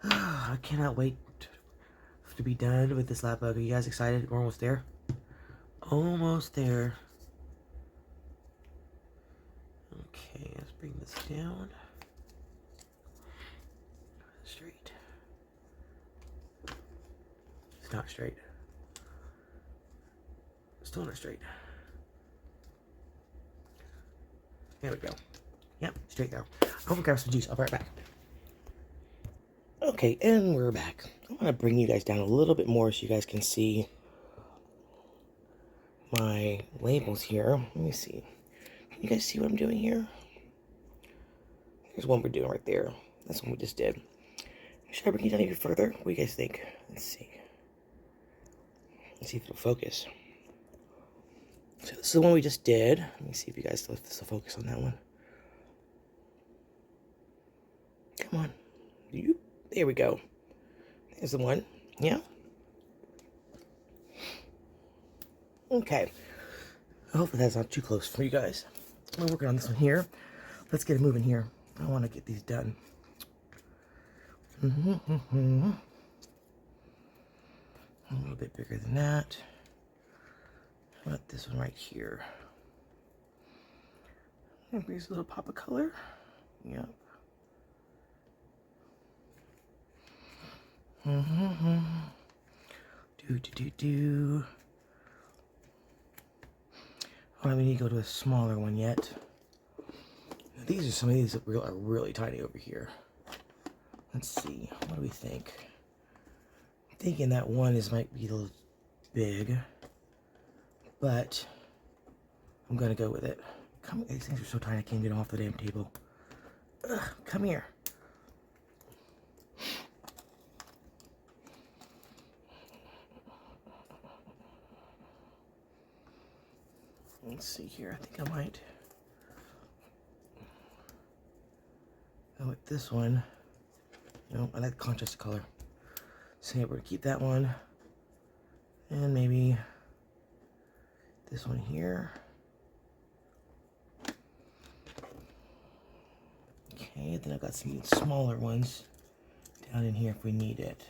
A: I cannot wait to be done with this Lapbook. Are you guys excited? We're almost there. Almost there. Okay, let's bring this down. Straight. It's not straight. Still not straight. There we go. Yep, straight there. I'm gonna grab some juice. I'll be right back. Okay, and we're back. I want to bring you guys down a little bit more so you guys can see my labels here. Let me see. Can you guys see what I'm doing here? Here's one we're doing right there. That's one we just did. Should I bring it down even further? What do you guys think? Let's see. Let's see if it'll focus. So this is the one we just did. Let me see if you guys left this to focus on that one. Come on. There we go. There's the one. Yeah. Okay. Hopefully that's not too close for you guys. We're working on this one here. Let's get it moving here. I want to get these done. A little bit bigger than that. How about this one right here? And brings a little pop of color. Yep. Do. Oh, we need to go to a smaller one yet. These are some of these that are really tiny over here. Let's see. What do we think? I'm thinking that one might be a little big, but I'm gonna go with it. Come, these things are so tiny I can't get them off the damn table. Ugh, come here. Let's see here. I think I might go with this one. No, I like the contrast of color. So yeah, we're gonna keep that one, and maybe this one here. Okay, then I've got some smaller ones down in here if we need it.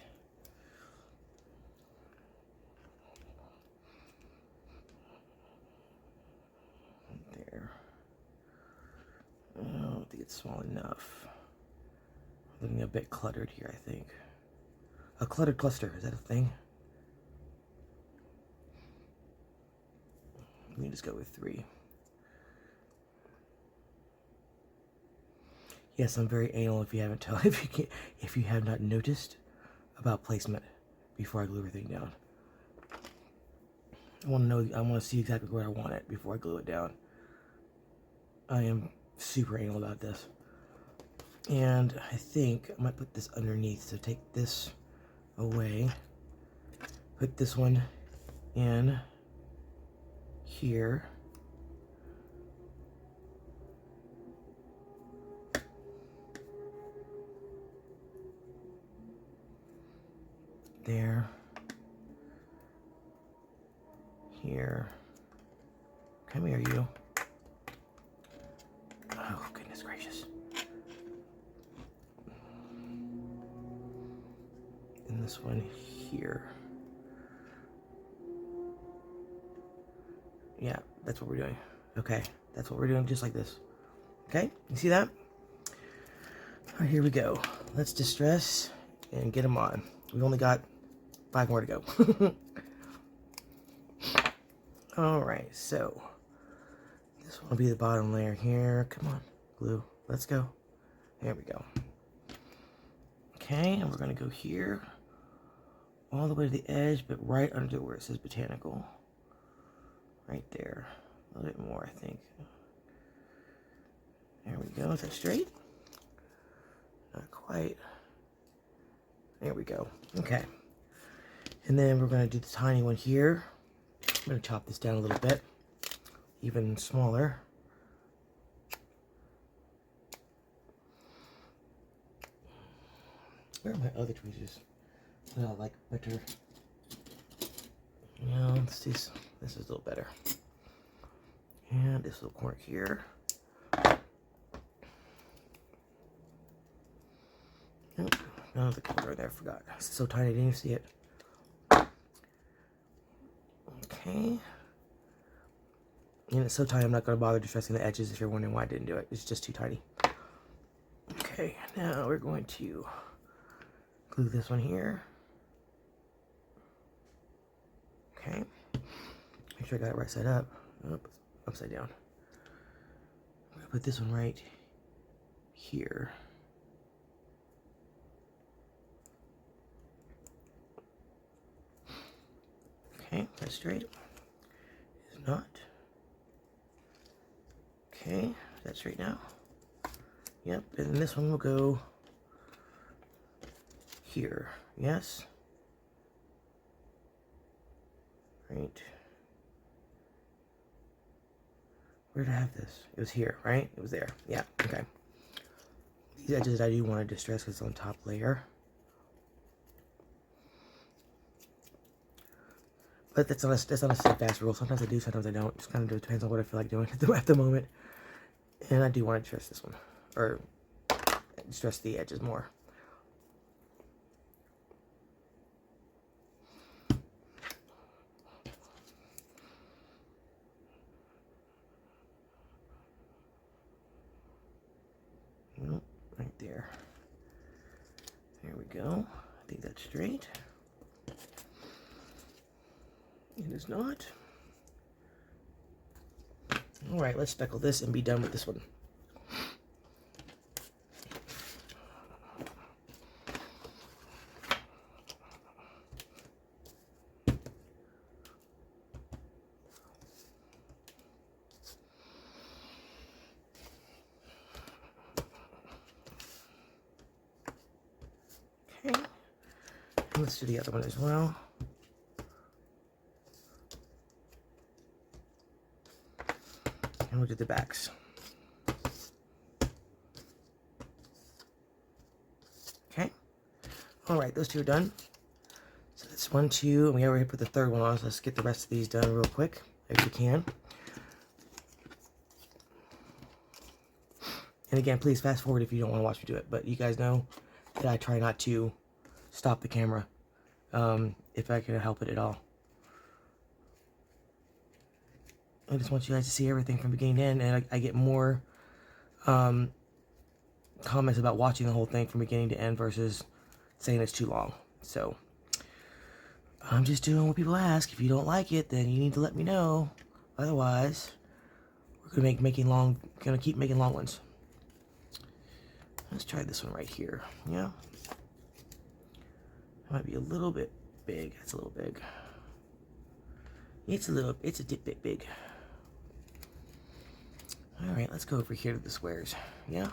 A: There. I don't think it's small enough. I'm looking a bit cluttered here, I think. A cluttered cluster, is that a thing? Let me just go with 3. Yes, I'm very anal if you haven't if you have not noticed about placement before I glue everything down. I want to see exactly where I want it before I glue it down. I am super anal about this. And I think I might put this underneath, so take this away, put this one in here. There. Here. Come here, you. Oh, goodness gracious. And this one here. Yeah, that's what we're doing. Okay, that's what we're doing, just like this. Okay, you see that? All right, here we go. Let's distress and get them on. We've only got 5 more to go. All right, so this will be the bottom layer here. Come on, glue. Let's go. There we go. Okay, and we're gonna go here, all the way to the edge, but right under where it says botanical. Right there. A little bit more, I think. There we go. Is that straight? Not quite. There we go. Okay. And then we're going to do the tiny one here. I'm going to chop this down a little bit. Even smaller. Where are my other tweezers that I like better? No, let's do this. This is a little better. And this little corner here. Oh, another corner there, I forgot. It's so tiny, I didn't even see it. Okay. And it's so tiny, I'm not going to bother distressing the edges if you're wondering why I didn't do it. It's just too tiny. Okay, now we're going to glue this one here. Okay. Make sure I got it right side up. Oh, upside down. I'm going to put this one right here. Okay, that's straight. Is not. Okay, that's straight now. Yep, and then this one will go here. Yes. Right. Where did I have this? It was here, right? It was there. Yeah, okay. These edges I do want to distress because it's on top layer. But that's not a steadfast rule. Sometimes I do, sometimes I don't. It just kind of depends on what I feel like doing at the moment. And I do want to distress this one. Or distress the edges more. Right there. There we go. I think that's straight. It is not. Alright, let's speckle this and be done with this one. Okay. And let's do the other one as well. And we'll do the backs. Okay. All right, those two are done. So that's 1, 2, and we already put the third one on, so let's get the rest of these done real quick, if we can. And again, please fast forward if you don't want to watch me do it, but you guys know that I try not to stop the camera if I can help it at all. I just want you guys to see everything from beginning to end, and I get more comments about watching the whole thing from beginning to end versus saying it's too long. So I'm just doing what people ask. If you don't like it, then you need to let me know. Otherwise, we're gonna keep making long ones. Let's try this one right here. Yeah. That might be a little bit big. That's a little big. It's a bit big. All right, let's go over here to the squares. Yeah.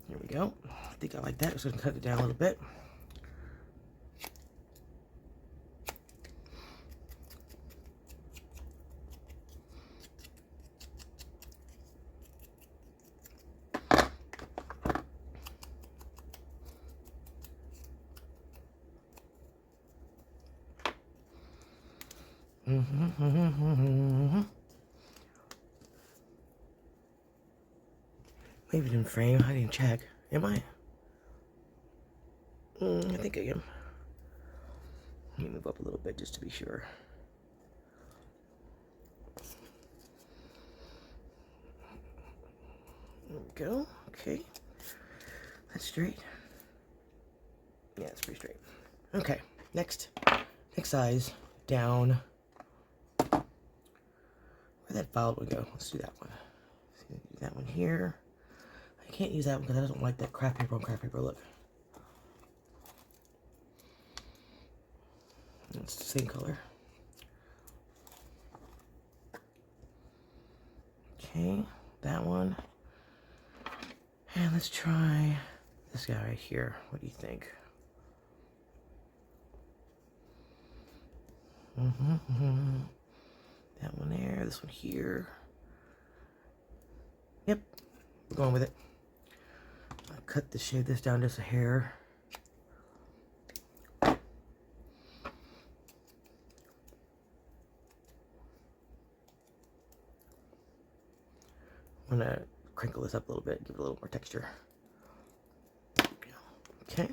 A: Here we go. I think I like that. Just gonna cut it down a little bit. Maybe in frame. I didn't check. Am I? I think I am. Let me move up a little bit just to be sure. There we go. Okay. That's straight. Yeah, it's pretty straight. Okay. Next size down. Where'd that filed one go? Let's do that one. Do that one here. I can't use that one because I don't like that craft paper on craft paper look. It's the same color. Okay, that one. And let's try this guy right here. What do you think? That one there, this one here. Yep, we're going with it. I'll cut the shade this down just a hair. I'm gonna crinkle this up a little bit, give it a little more texture. Okay.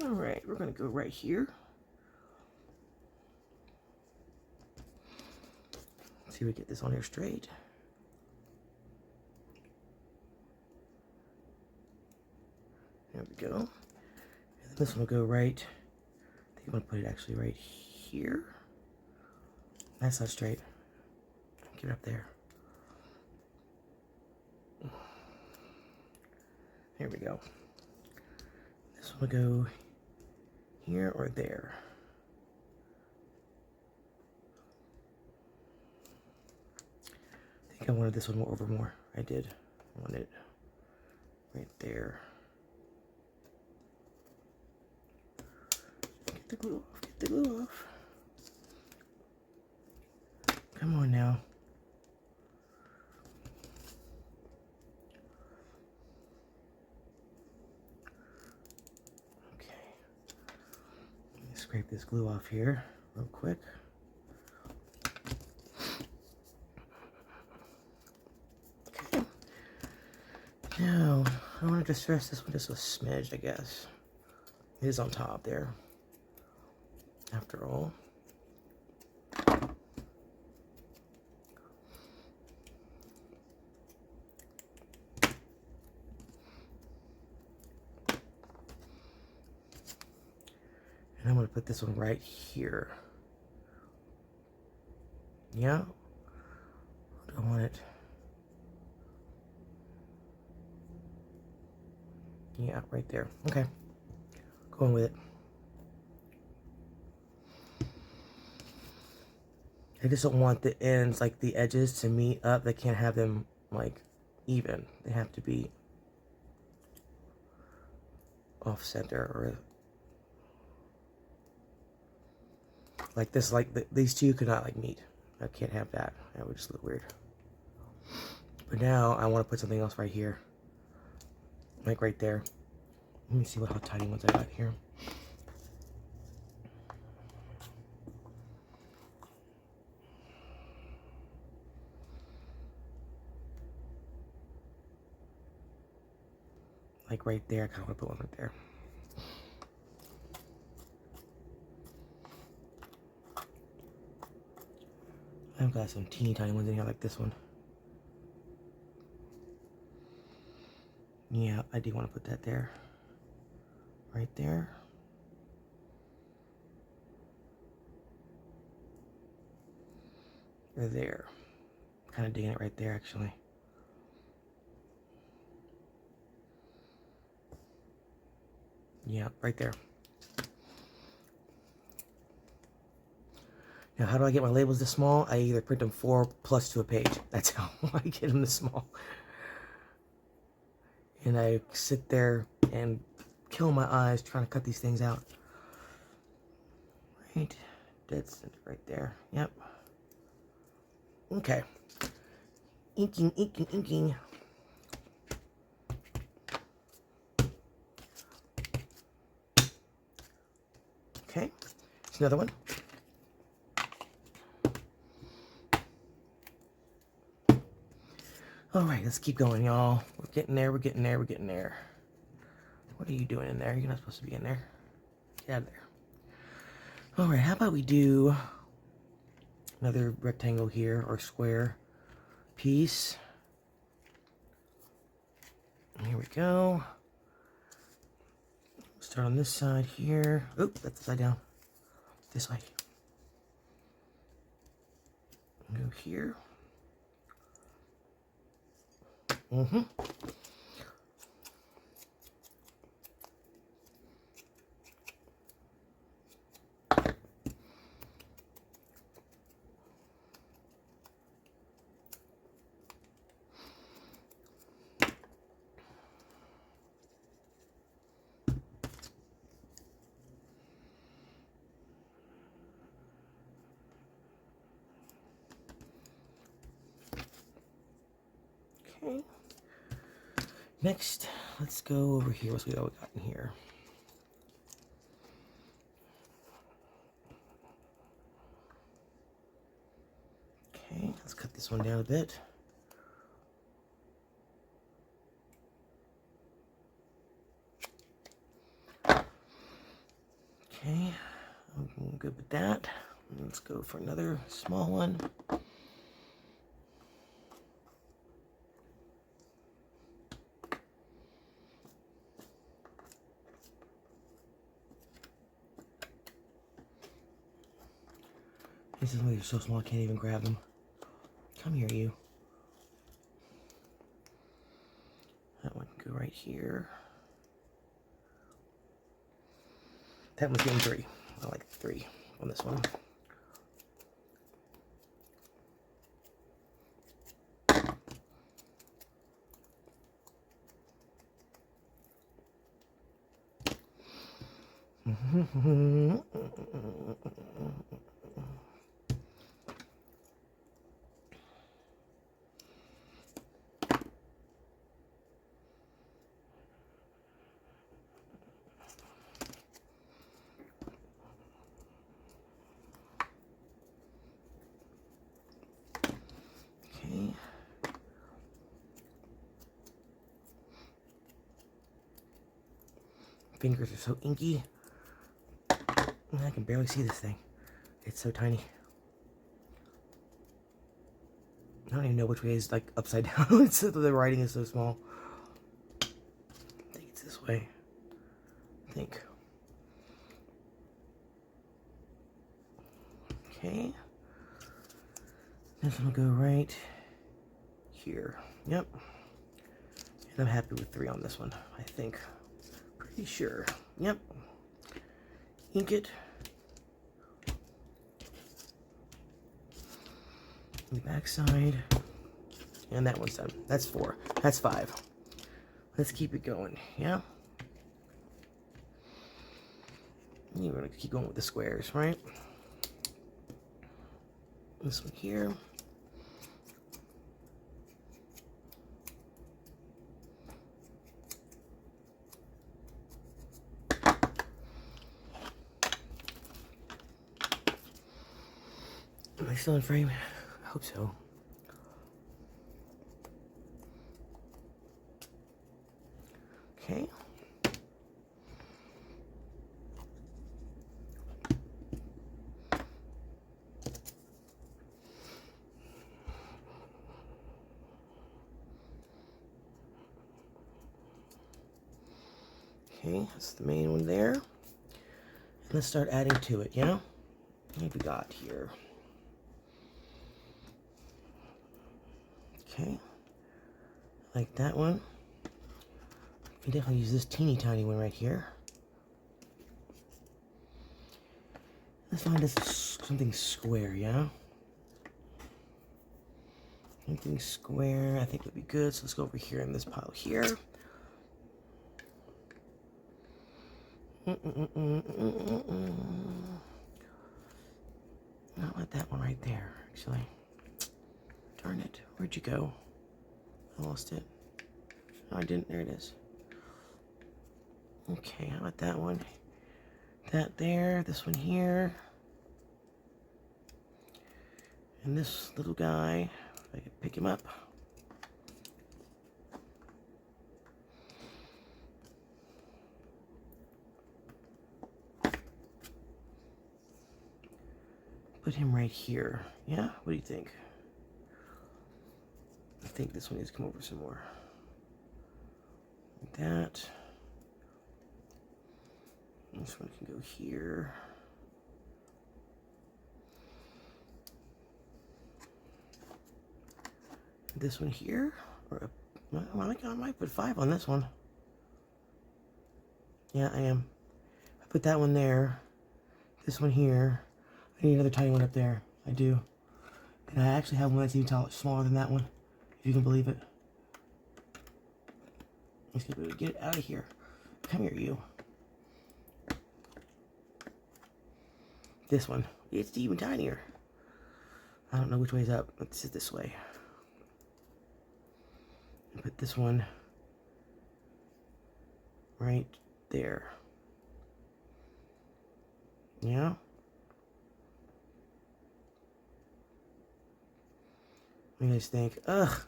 A: All right, we're gonna go right here. See if we get this on here straight. There we go. And then this one will go right. I think I'm gonna put it actually right here. That's not straight. Get it up there. Here we go. This one will go here or there. I think I wanted this one over more. I did. I wanted it right there. Get the glue off. Get the glue off. Come on now. Okay. Let me scrape this glue off here real quick. Okay. Now, I want to distress this one just a smidge, I guess. It is on top there. After all. And I'm going to put this one right here. Yeah. I want it. Yeah, right there. Okay. Going with it. I just don't want the ends, like the edges, to meet up. I can't have them, like, even. They have to be off center or like this, like these two could not like meet. I can't have that. That would just look weird. But now I want to put something else right here, like right there. Let me see how tiny ones I got here. Like right there. I kind of want to put one right there. I've got some teeny tiny ones in here like this one. Yeah, I do want to put that there. Right there. or there. Kind of digging it right there, actually. Yeah, right there. Now, how do I get my labels this small? I either print them 4+ to a page. That's how I get them this small. And I sit there and kill my eyes trying to cut these things out. Right, dead center right there. Yep. Okay. Inking, inking, inking. Okay, here's another one. All right, let's keep going, y'all. We're getting there, we're getting there, we're getting there. What are you doing in there? You're not supposed to be in there. Get out of there. All right, how about we do another rectangle here, or square piece. Here we go. Start on this side here. Oop, that's upside down. This way. Go here. Mm-hmm. Okay. Next, let's go over here. What's we got in here? Okay, let's cut this one down a bit. Okay, I'm good with that. Let's go for another small one. These are so small I can't even grab them. Come here, you. That one can go right here. That one's getting 3. I like 3 on this one. Okay. Fingers are so inky. I can barely see this thing. It's so tiny. I don't even know which way is like upside down. It's the writing is so small. I think it's this way. I think. Okay. This one will go right here. Yep. And I'm happy with 3 on this one, I think. Pretty sure. Yep. Ink it. The back side. And that one's done. That's 4. That's 5. Let's keep it going. Yeah? You're going to keep going with the squares, right? This one here. Am I still in frame? I hope so. Okay. Okay, that's the main one there. And let's start adding to it, yeah? What have we got here? Okay, like that one. You can definitely use this teeny tiny one right here. Let's find us something square, yeah? Something square I think would be good. So let's go over here in this pile here. Not like that one right there, actually. Darn it. Where'd you go? I lost it. No, I didn't. There it is. Okay, how about that one? That there, this one here. And this little guy, if I could pick him up. Put him right here. Yeah? What do you think? I think this one needs to come over some more. Like that. This one can go here. This one here. Or I might put 5 on this one. Yeah, I am. I put that one there. This one here. I need another tiny one up there. I do. And I actually have one that's even smaller than that one, if you can believe it. Let's get it out of here. Come here, you. This one. It's even tinier. I don't know which way's up. Let's sit this way. Put this one right there. Yeah? What do you guys think? Ugh.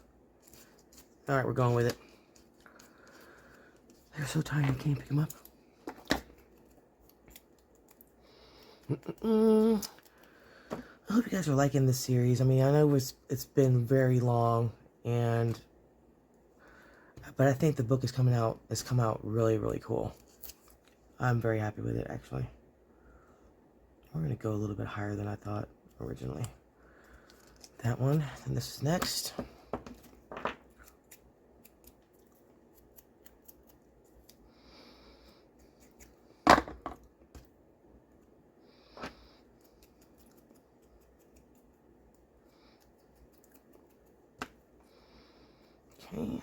A: Alright, we're going with it. They're so tiny I can't pick them up. I hope you guys are liking this series. I mean, I know it's been very long, but I think the book has come out really, really cool. I'm very happy with it, actually. We're going to go a little bit higher than I thought originally. That one, and this is next. Okay.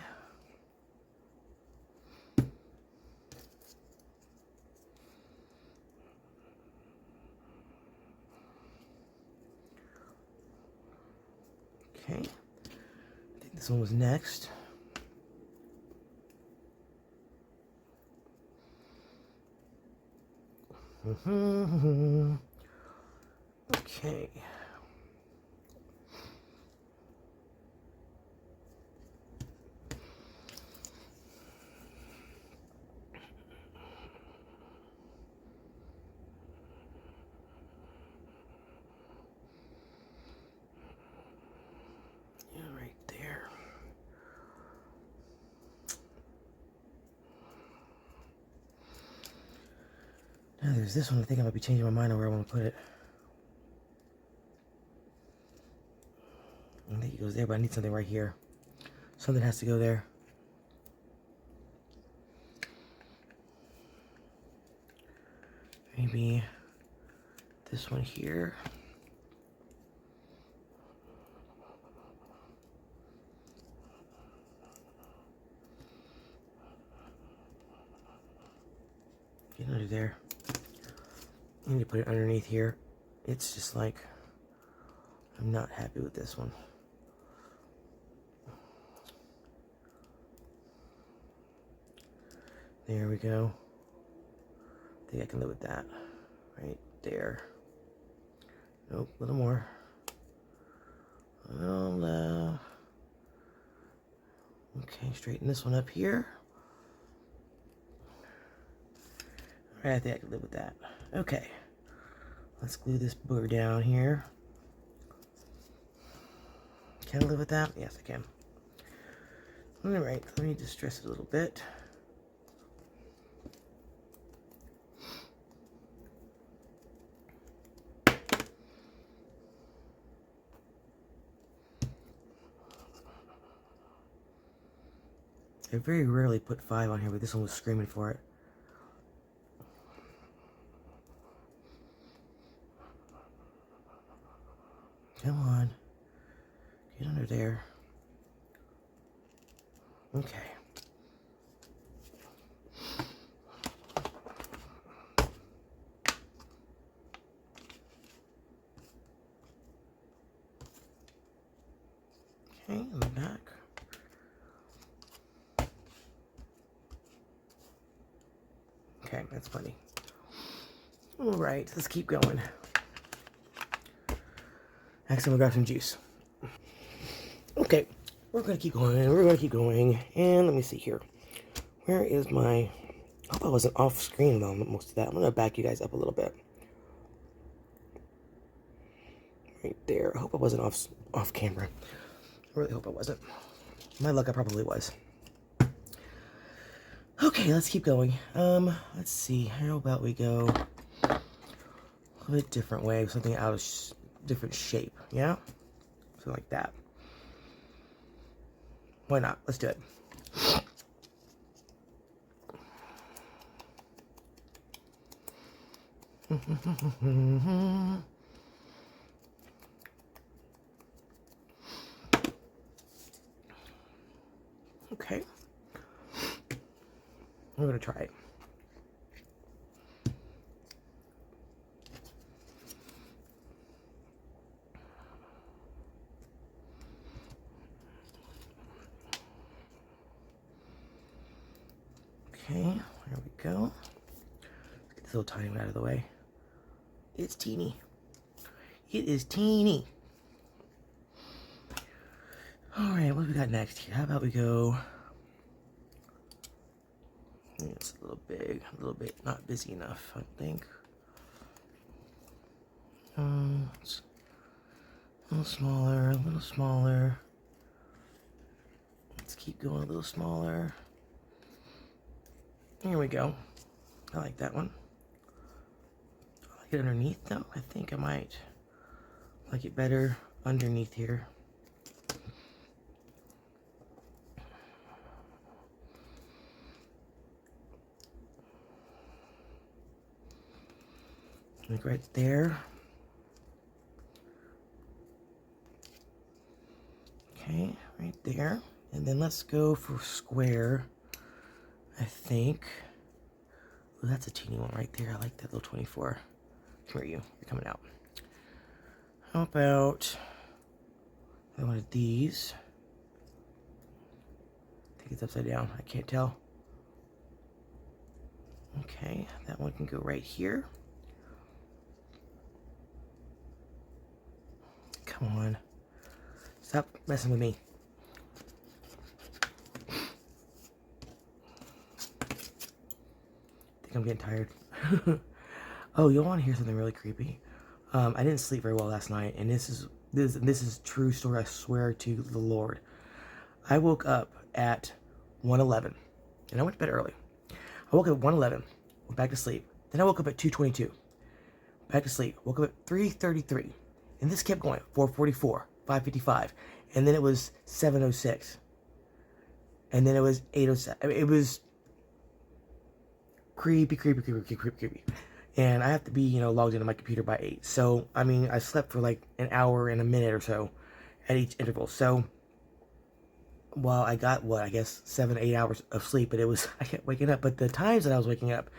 A: Okay. I think this one was next. Okay. Yeah, right there. Now there's this one. I think I might be changing my mind on where I want to put it. I think it goes there, but I need something right here. Something has to go there. Maybe this one here. Get under there. I need to put it underneath here. It's just like, I'm not happy with this one. There we go. I think I can live with that. Right there. Nope, a little more. A little, okay, straighten this one up here. Alright, I think I can live with that. Okay. Let's glue this booger down here. Can I live with that? Yes, I can. Alright, let me just stress it a little bit. I very rarely put 5 on here, but this one was screaming for it. Come on. Get under there. Okay. Okay, in the back. Okay, that's plenty. All right, let's keep going. Next, I'm gonna grab some juice. Okay, we're gonna keep going, and we're gonna keep going. And let me see here. Where is my... I hope I wasn't off screen though, most of that. I'm gonna back you guys up a little bit. Right there. I hope I wasn't off camera. I really hope I wasn't. My luck, I probably was. Okay, let's keep going. Let's see. How about we go a little bit different way, something out of different shape, yeah? Something like that. Why not? Let's do it. Okay. I'm gonna try it. Okay, there we go. Let's get this little tiny one out of the way. It's teeny. It is teeny. Alright, what do we got next here? How about we go... It's a little big, a little bit not busy enough, I think. It's a little smaller, a little smaller. Let's keep going a little smaller. Here we go. I like that one. I like it underneath though. I think I might like it better underneath here. Like right there. Okay, right there. And then let's go for square, I think. Oh, that's a teeny one right there. I like that little 24. Come here, you're coming out. How about one of these? I think it's upside down. I can't tell. Okay, that one can go right here. Come on. Stop messing with me. I think I'm getting tired. Oh, you want to hear something really creepy? I didn't sleep very well last night, and this is true story. I swear to the Lord. I woke up at 1:11, and I went to bed early. I woke up at 1:11, went back to sleep. Then I woke up at 2:22, back to sleep. Woke up at 3:33, and this kept going. 4:44, 5:55, and then it was 7:06, and then it was 8:07. It was creepy. And I have to be, you know, logged into my computer by 8. So, I mean, I slept for like an hour and a minute or so at each interval. So, well, I got, what, I guess 7-8 hours of sleep, but I kept waking up. But the times that I was waking up,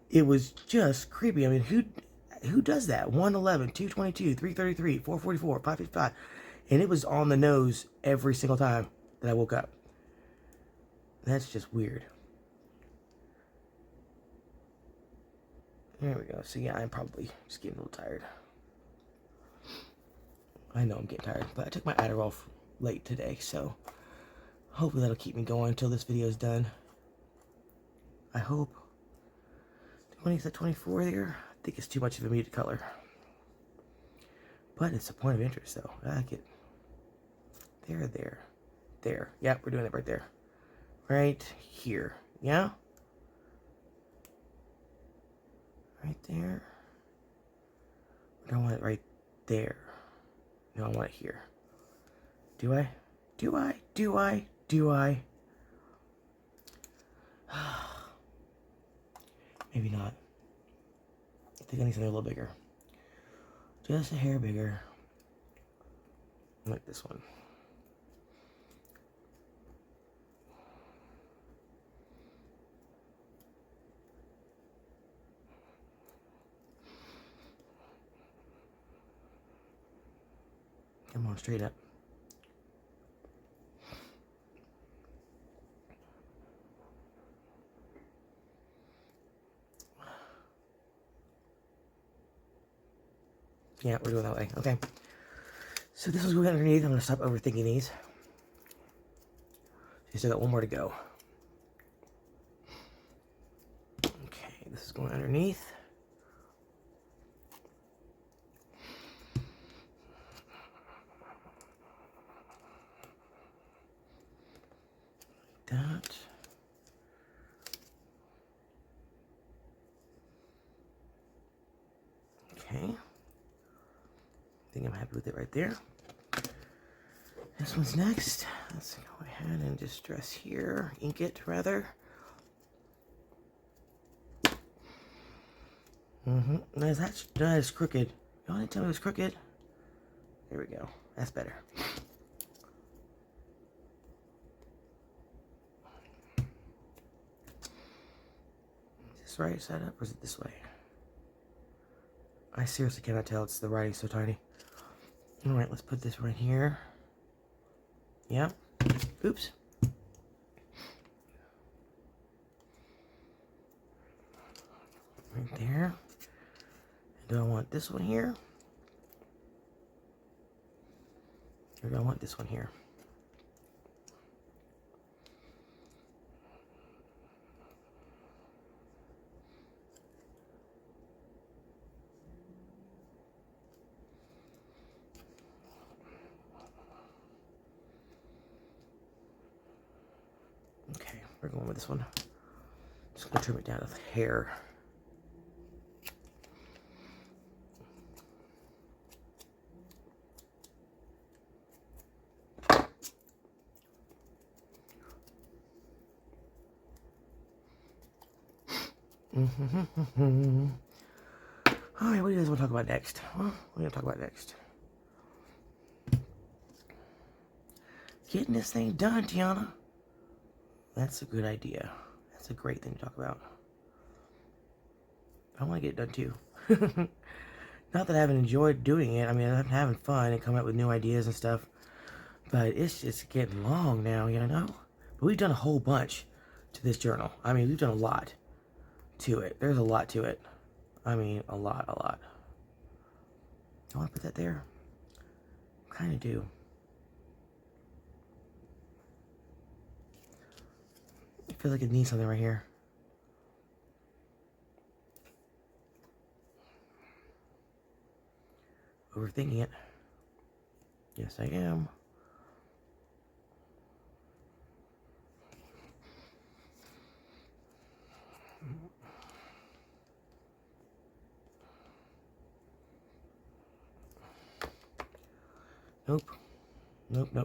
A: it was just creepy. I mean, who does that? 1:11, 2:22, 3:33, 4:44, 5:55. And it was on the nose every single time that I woke up. That's just weird. There we go. So yeah, I'm probably just getting a little tired. I know I'm getting tired, but I took my Adderall late today, so hopefully that'll keep me going until this video is done. I hope. 20 is that 24 there? I think it's too much of a muted color. But it's a point of interest, though. I like it. There. Yeah, we're doing it right there. Right here. Yeah? Right there. I don't want it right there. No, I want it here. Do I? Maybe not. I think I need something a little bigger. Just a hair bigger. Like this one. Come on, straight up. Yeah, we're doing that way. Okay. So this is what we got underneath. I'm going to stop overthinking these. You still got one more to go. Okay, this is going underneath. Like that. Okay. I think I'm happy with it right there. This one's next. Let's go ahead and just dress here. Ink it, rather. That is crooked. You want to tell me it was crooked? There we go. That's better. Is this right side up or is it this way? I seriously cannot tell. It's the writing's so tiny. Alright, let's put this right here. Yep. Oops. Right there. Do I want this one here? Or do I want this one here? Okay, we're going with this one. Just gonna trim it down with hair. Alright, what do you guys want to talk about next? Well, what are we going to talk about next? Getting this thing done, Tiana. That's a good idea. That's a great thing to talk about. I want to get it done too. Not that I haven't enjoyed doing it. I mean, I'm having fun and coming up with new ideas and stuff. But it's just getting long now, you know? But we've done a whole bunch to this journal. I mean, we've done a lot to it. There's a lot to it. I mean, a lot. I want to put that there. I kind of do. I feel like it needs something right here. Overthinking it. Yes, I am. Nope. Nope.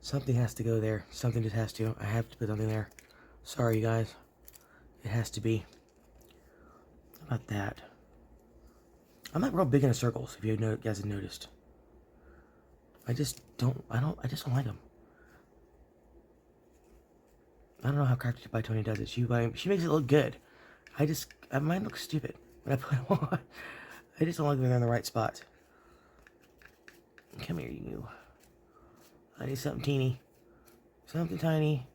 A: Something has to go there. Something just has to. I have to put something there. Sorry, you guys. It has to be. How about that? I'm not real big into circles, if you guys have noticed. I just don't like them. I don't know how Crafted by Tony does it. She makes it look good. Mine looks stupid when I put them on. I just don't like when they're in the right spot. Come here, you. I need something teeny. Something tiny.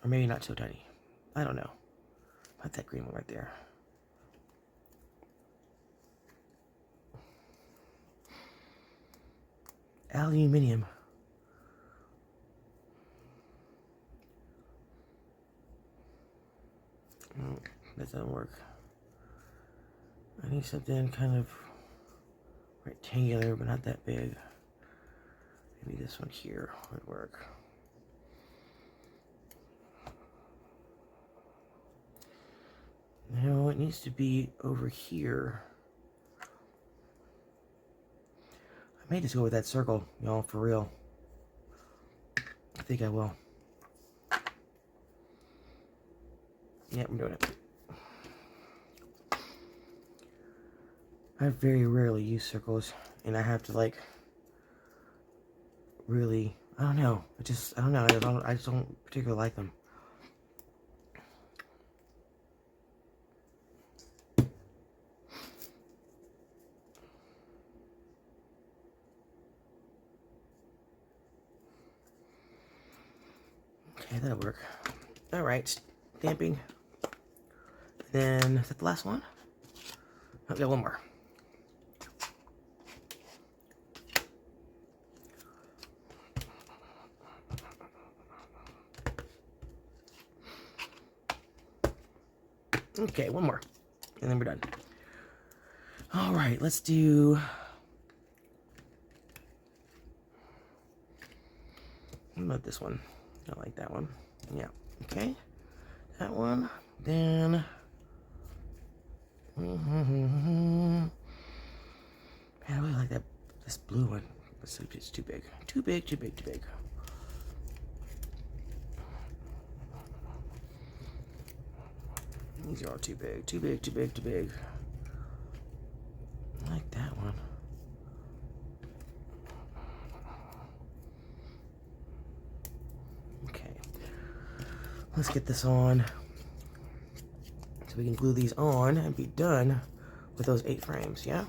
A: Or maybe not so tiny. I don't know. Put that green one right there. Aluminium. That doesn't work. I need something kind of rectangular, but not that big. Maybe this one here would work. No, it needs to be over here. I may just go with that circle, y'all, for real. think I will. Yeah, I'm doing it. I very rarely use circles, and I have to like really, I don't know. I don't know. I just don't particularly like them. Okay, that'll work. All right, stamping. Then is that the last one? I've got one more. Okay, one more, and then we're done. All right, let's do. What about this one? I like that one. Yeah. Okay. That one. Then. Man, I really like that. This blue one. It's too big. Too big. Too big. Too big. These are all too big. Too big. Too big. Too big. I like that one. Okay. Let's get this on. So we can glue these on and be done with those 8 frames, yeah?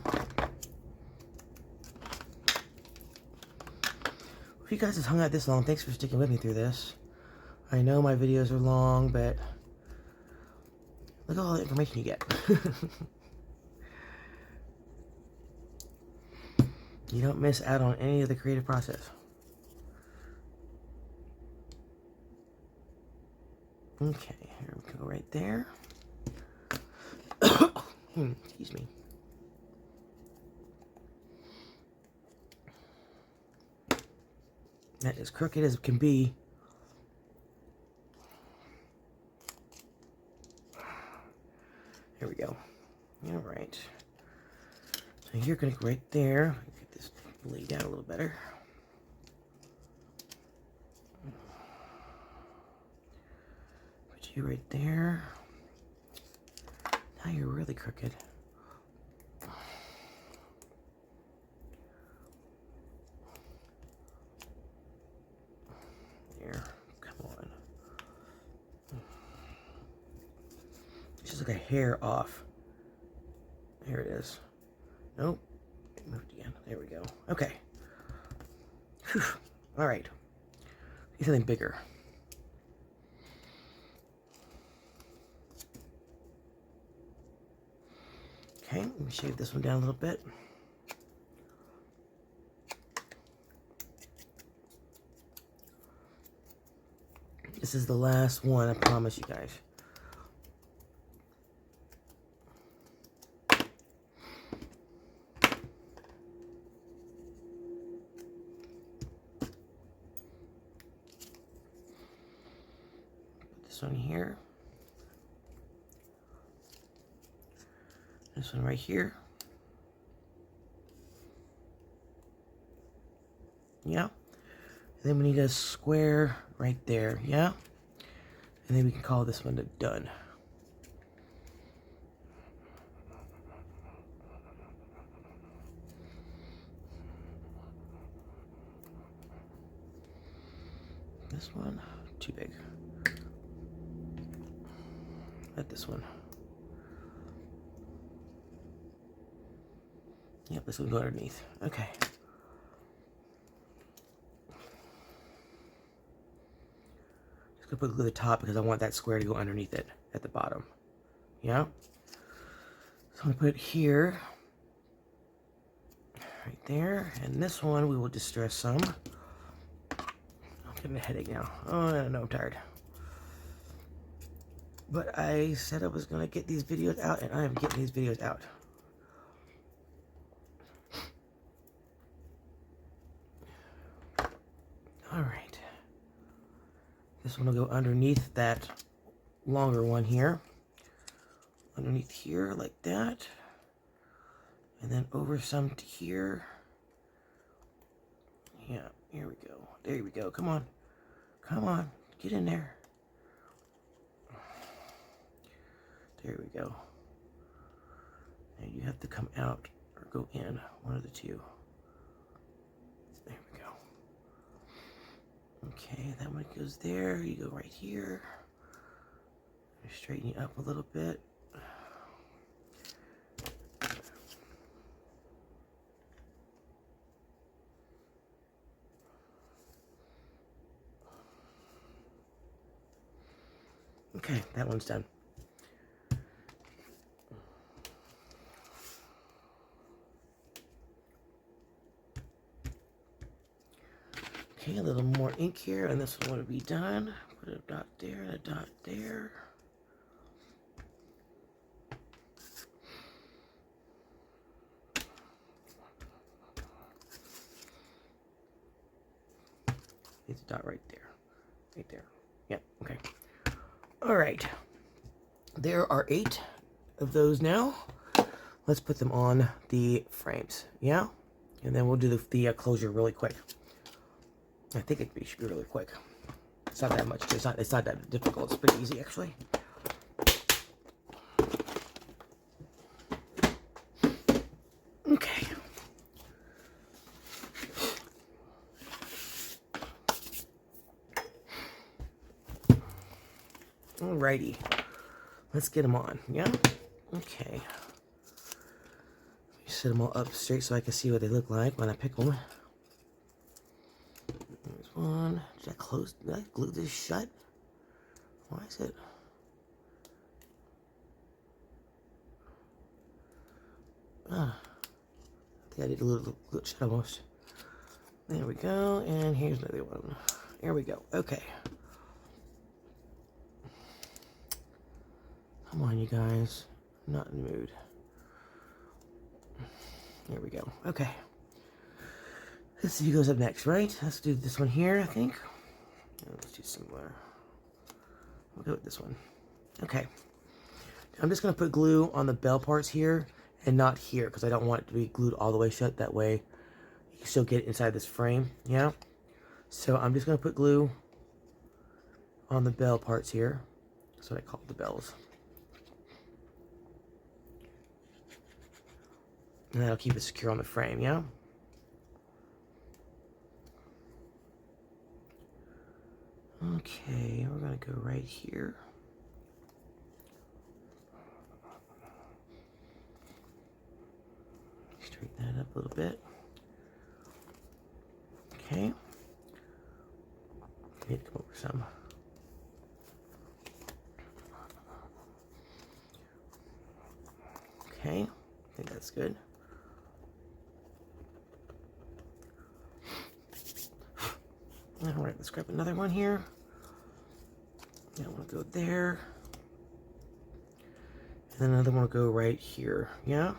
A: If you guys have hung out this long, thanks for sticking with me through this. I know my videos are long, but look at all the information you get. You don't miss out on any of the creative process. Okay, here we go right there. Excuse me. That is crooked as it can be. Here we go. All right. So you're gonna go right there. Get this laid down a little better. Put you right there. Now you're really crooked. There. Come on. It's just like a hair off. Here it is. Nope. It moved again. There we go. Okay. Whew. All right. Need something bigger. Okay, let me shave this one down a little bit. This is the last one, I promise you guys. Put this one here. This one right here. Yeah. And then we need a square right there. Yeah. And then we can call this one done. This one, too big. Let this one. Yep, this one go underneath. Okay. Just gonna put glue at the top because I want that square to go underneath it at the bottom. Yeah. So I'm gonna put it here, right there, and this one we will distress some. I'm getting a headache now. Oh, I don't know, I'm tired. But I said I was gonna get these videos out, and I am getting these videos out. Alright. This one will go underneath that longer one here. Underneath here, like that. And then over some to here. Yeah, here we go. There we go. Come on. Come on, get in there. There we go. Now you have to come out or go in, one of the two. There we go. Okay, that one goes there. You go right here. Straighten you up a little bit. Okay, that one's done. Okay, a little more ink here, and this one will be done. Put a dot there and a dot there. It's a dot right there. Right there. Yep, okay. All right. There are 8 of those now. Let's put them on the frames, yeah? And then we'll do the closure really quick. I think it should be really quick. It's not that much. It's not that difficult. It's pretty easy, actually. Okay. Alrighty. Let's get them on, yeah? Okay. Set them all up straight so I can see what they look like when I pick them. There's one. Did I glue this shut? Why is it? I think I did a little glue it shut almost. There we go. And here's another one. There we go. Okay. Come on, you guys. I'm not in the mood. There we go. Okay. Let's see who goes up next, right? Let's do this one here, I think. Let's do similar. We'll go with this one. Okay. I'm just going to put glue on the bell parts here and not here because I don't want it to be glued all the way shut. That way you can still get it inside this frame. Yeah? So I'm just going to put glue on the bell parts here. That's what I call the bells. And that'll keep it secure on the frame, yeah? Okay, we're gonna go right here. Straighten that up a little bit. Okay. Need to come over some. Okay, I think that's good. Alright, let's grab another one here. I want to go there. And then another one will go right here. Yeah?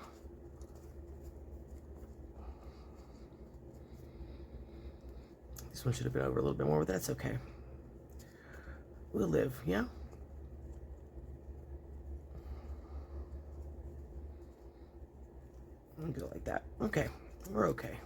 A: This one should have been over a little bit more, but that's okay. We'll live, yeah? I'll go like that. Okay, we're okay.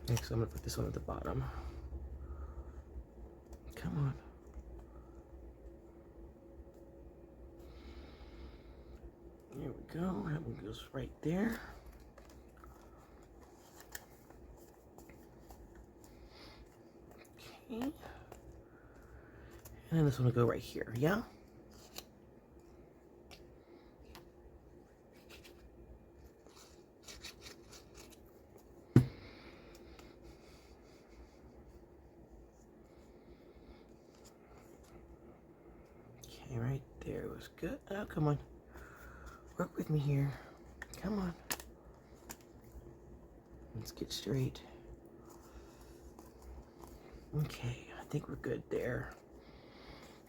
A: Next, I'm going to put this one at the bottom. Come on. There we go. That one goes right there. Okay. And then this one will go right here, yeah? Right there was good. Oh, come on. Work with me here. Come on. Let's get straight. Okay, I think we're good there.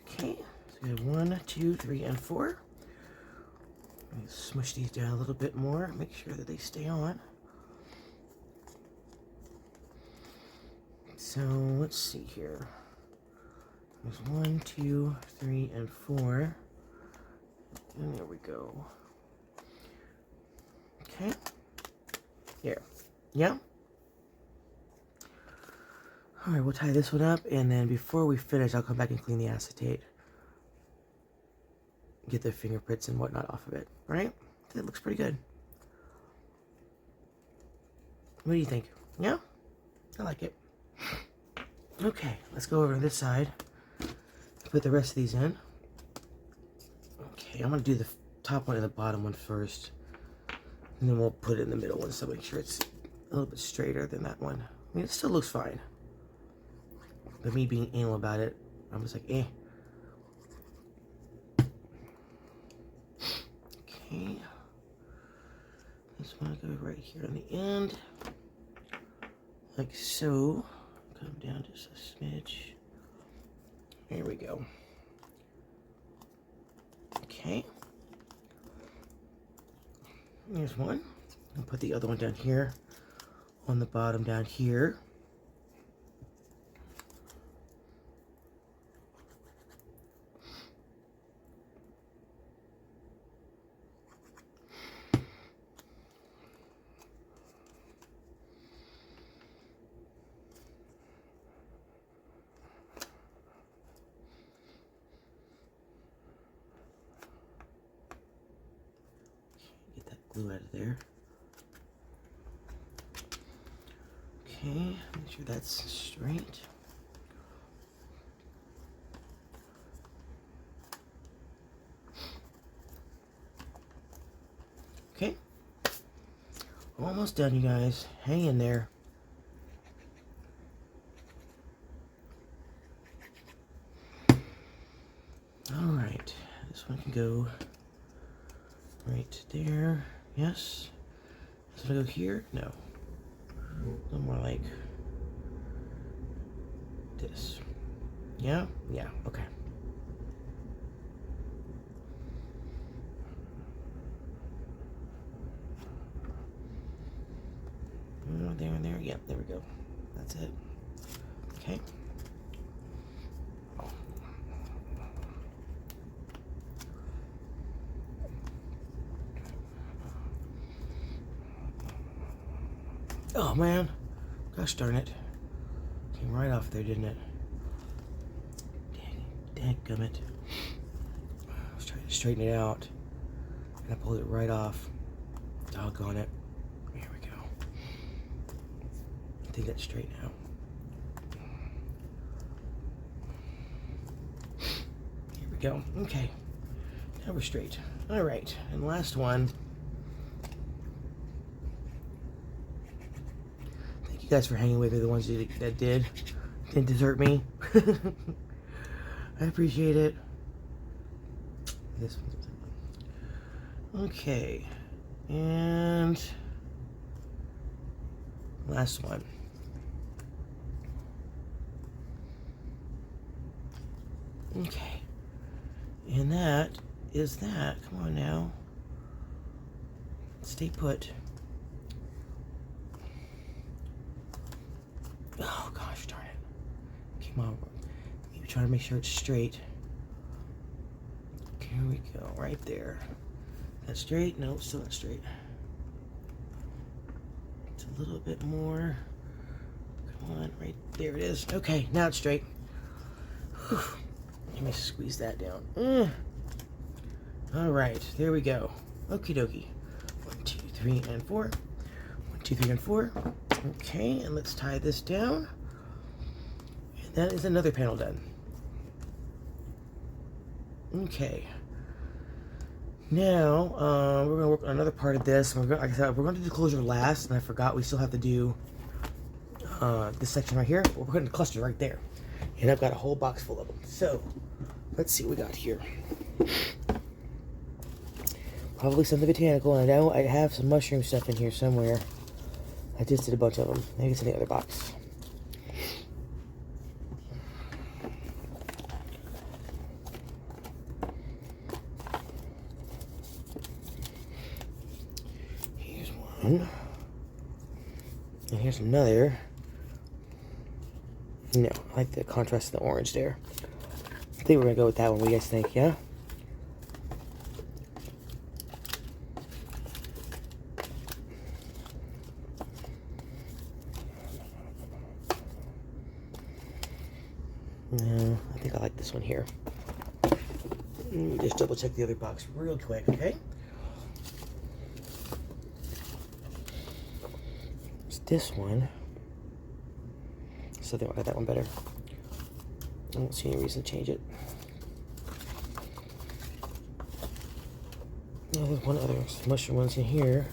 A: Okay, so we have 1, 2, 3, and 4. Let me smush these down a little bit more. Make sure that they stay on. So let's see here. There's 1, 2, 3, and 4. And there we go. Okay. There. Yeah. Alright, we'll tie this one up, and then before we finish, I'll come back and clean the acetate. Get the fingerprints and whatnot off of it. Alright? That looks pretty good. What do you think? Yeah? I like it. Okay, let's go over to this side. Put the rest of these in. Okay, I'm going to do the top one and the bottom one first. And then we'll put it in the middle one, so make sure it's a little bit straighter than that one. I mean, it still looks fine. But me being anal about it, I'm just like, eh. Okay. This one will go right here on the end. Like so. Come down just a smidge. There we go. Okay. There's one. I'll put the other one down here. On the bottom down here. Glue out of there. Okay, make sure that's straight. Okay, almost done, you guys. Hang in there. All right, this one can go right there. Yes. Does it go here? No. A little more like this. Yeah? Yeah, okay. There and there. Yep, there we go. That's it. Okay. Oh man, gosh darn it. Came right off there, didn't it? Dadgummit. I was trying to straighten it out, and I pulled it right off. Doggone it. Here we go. I think that's straight now. Here we go. Okay. Now we're straight. Alright, and last one. You guys for hanging with me, the ones that didn't desert me. I appreciate it. This one's okay, and last one. Okay, and that is that. Come on now, stay put. Oh gosh darn it. Come on. Maybe try to make sure it's straight. Okay, here we go. Right there. That's straight? No, still not straight. It's a little bit more. Come on, right there it is. Okay, now it's straight. Whew. Let me squeeze that down. Alright, there we go. Okie dokie. 1, 2, 3, and 4. 1, 2, 3, and 4. Okay, and let's tie this down. And that is another panel done. Okay. Now, we're going to work on another part of this. Like I said, we're going to do the closure last, and I forgot we still have to do this section right here. We're putting the cluster right there. And I've got a whole box full of them. So, let's see what we got here. Probably something botanical, and I know I have some mushroom stuff in here somewhere. I just did a bunch of them. Maybe it's in the other box. Here's one. And here's another. No, I like the contrast of the orange there. think we're gonna go with that one. What do you guys think? Yeah? No, I think I like this one here. Let me just double check the other box real quick, okay? It's this one. So I think I like that one better. I don't see any reason to change it. Yeah, there's one other mushroom ones in here.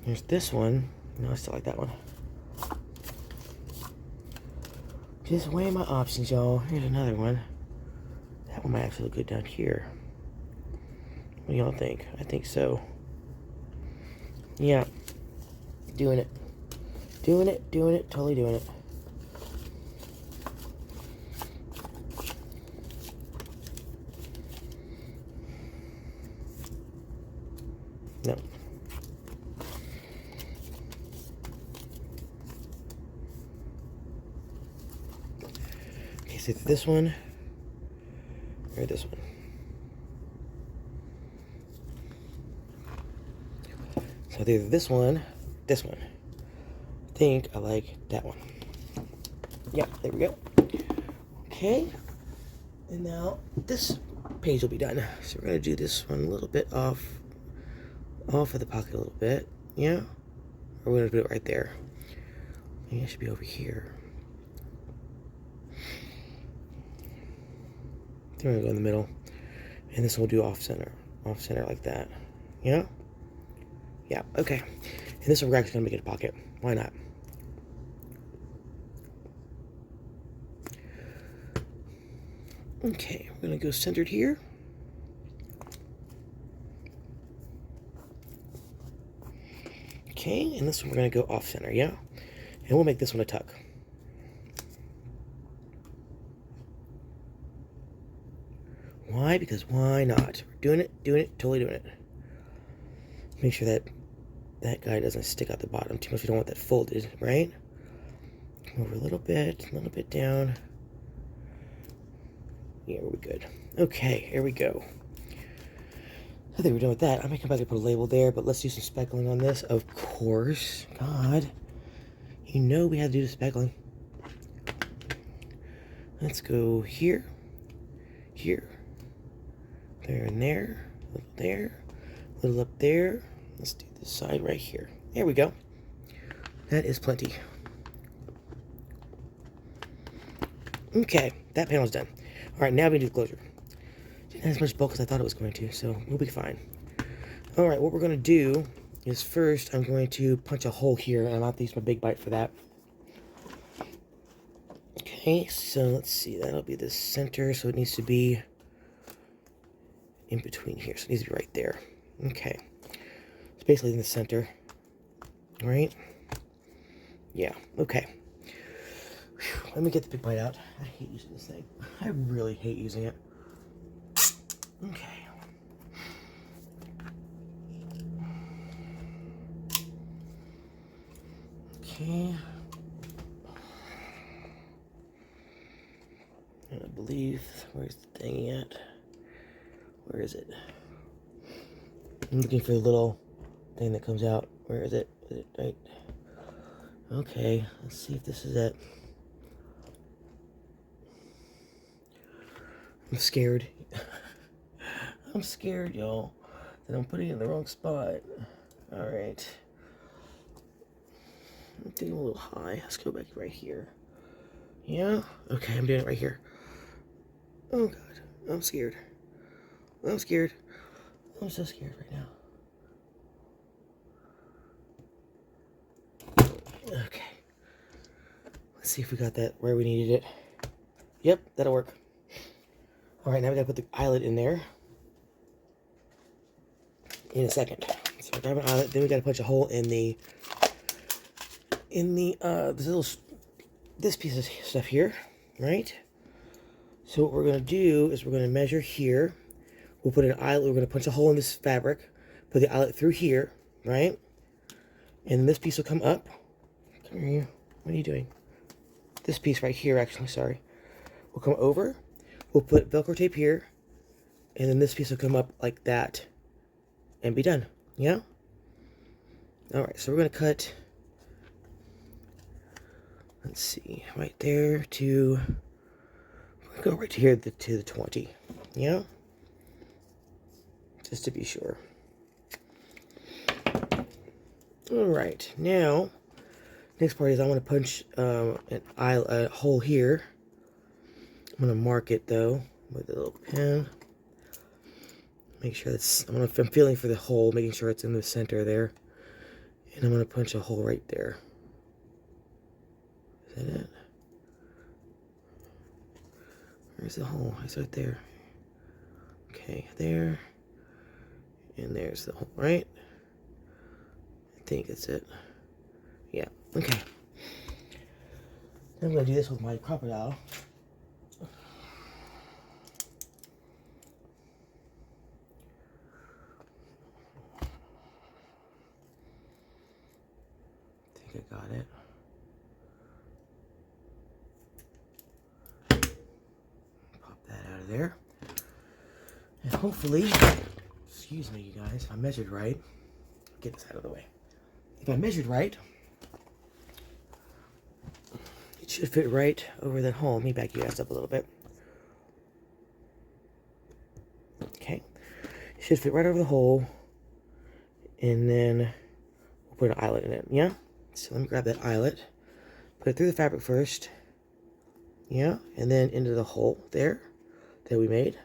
A: There's this one. No, I still like that one. Just weighing my options, y'all. Here's another one. That one might actually look good down here. What do y'all think? I think so. Yeah. Doing it. Doing it, doing it, totally doing it. No. Okay, so it's this one or this one. So either this one. I think I like that one. Yeah, there we go. Okay. And now this page will be done. So we're gonna do this one a little bit off of the pocket a little bit. Yeah? Or we're gonna put it right there. Maybe it should be over here. I think we're gonna go in the middle. And this one will do off center like that. Yeah? Yeah, okay. And this one we're actually gonna make it a pocket. Why not? Okay, we're gonna go centered here. Okay, and this one we're gonna go off center, yeah? And we'll make this one a tuck. Why? Because why not? We're doing it, totally doing it. Make sure that guy doesn't stick out the bottom too much. We don't want that folded, right? Come over a little bit down. Yeah, we're good. Okay, here we go. I think we're done with that. I might come back and put a label there, but let's do some speckling on this, of course. God, you know we had to do the speckling. Let's go here, here, there and there, a little there, a little up there. Let's do this side right here. There we go. That is plenty. Okay, that panel's done. All right, now we do the closure. Didn't have as much bulk as I thought it was going to, so we'll be fine. All right, what we're going to do is first I'm going to punch a hole here, and I'll have to use my big bite for that. Okay, so let's see. That'll be the center, so it needs to be in between here. So it needs to be right there. Okay. It's basically in the center. Right? Yeah, okay. Whew, let me get the big bite out. I hate using this thing. I really hate using it. Okay. Okay. And I believe, where's the thing at? Where is it? I'm looking for the little thing that comes out. Where is it? Is it right? Okay, let's see if this is it. I'm scared. I'm scared, y'all, that I'm putting it in the wrong spot. Alright. I'm thinking a little high. Let's go back right here. Yeah? Okay, I'm doing it right here. Oh, God. I'm scared. I'm scared. I'm so scared right now. Okay. Let's see if we got that where we needed it. Yep, that'll work. Alright, now we gotta put the eyelet in there. In a second. So I grab an eyelet, then we gotta punch a hole in this piece of stuff here, right? So what we're gonna do is we're gonna measure here. We'll put an eyelet, we're gonna punch a hole in this fabric, put the eyelet through here, right? And this piece will come up. Come here, what are you doing? This piece right here, actually, sorry. We'll come over. we'll put Velcro tape here, and then this piece will come up like that and be done. Yeah? Alright, so we're going to cut, let's see, right there to, go right to here to the 20. Yeah? Just to be sure. Alright, now, next part is I want to punch a hole here. I'm going to mark it though with a little pen. Make sure that's, I'm feeling for the hole, making sure it's in the center there. And I'm going to punch a hole right there. Is that it? Where's the hole? It's right there. Okay, there. And there's the hole, right? I think that's it. Yeah, okay. Then I'm going to do this with my crocodile. I got it. Pop that out of there. And hopefully, excuse me, you guys, if I measured right, get this out of the way. If I measured right, it should fit right over that hole. Let me back you guys up a little bit. Okay. It should fit right over the hole. And then we'll put an eyelet in it. Yeah? So let me grab that eyelet, put it through the fabric first, yeah, and then into the hole there that we made.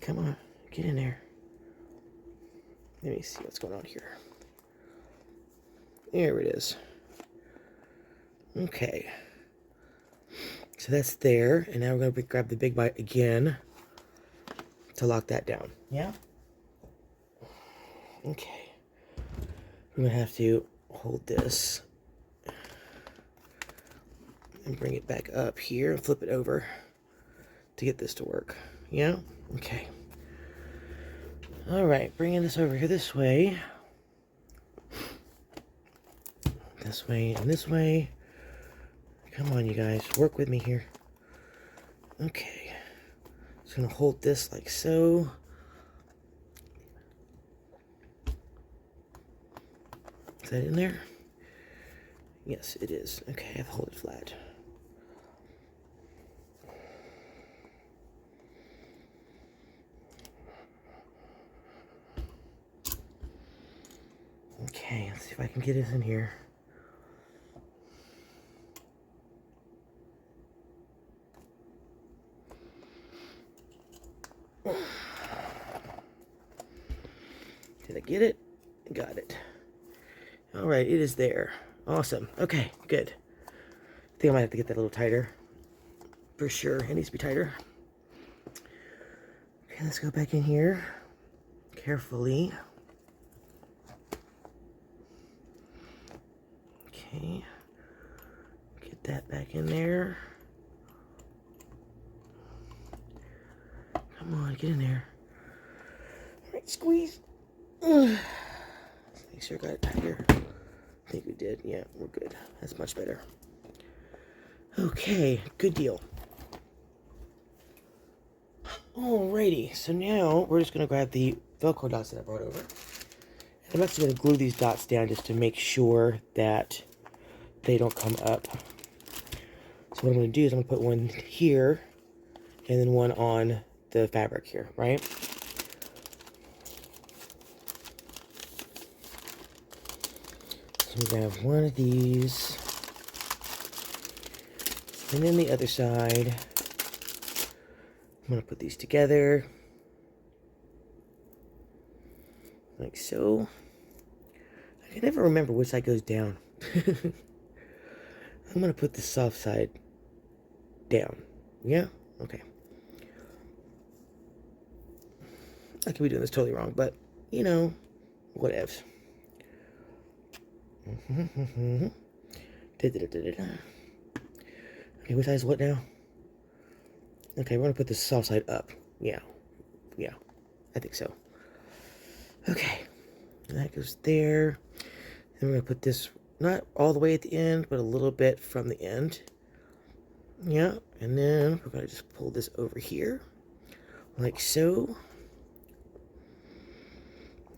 A: Come on, get in there. Let me see what's going on here. There it is. Okay. So that's there, and now we're going to grab the big bite again to lock that down. Yeah? Okay. We're going to have to hold this and bring it back up here and flip it over to get this to work. Yeah? Okay. Alright, bringing this over here this way. This way and this way. Come on, you guys. Work with me here. Okay. Just going to hold this like so. Is that in there? Yes, it is. Okay, I have to hold it flat. Okay, let's see if I can get it in here. Did I get it? Got it. Alright, it is there. Awesome. Okay, good. I think I might have to get that a little tighter. For sure. It needs to be tighter. Okay, let's go back in here. Carefully. Okay. Get that back in there. Come on, get in there. Alright, squeeze. Make sure I got it tighter. I think we did. Yeah, we're good. That's much better. Okay, good deal. Alrighty, so now we're just going to grab the Velcro dots that I brought over. And I'm actually going to glue these dots down just to make sure that they don't come up. So what I'm going to do is I'm going to put one here and then one on the fabric here, right? So I'm going to have one of these, and then the other side. I'm going to put these together, like so. I can never remember which side goes down. I'm going to put the soft side down. Yeah? Okay. I could be doing this totally wrong, but, you know, whatevs. Okay, which side is what now? Okay, we're going to put the soft side up. Yeah, I think so. Okay, and that goes there. Then we're going to put this, not all the way at the end, but a little bit from the end. Yeah, and then we're going to just pull this over here, like so.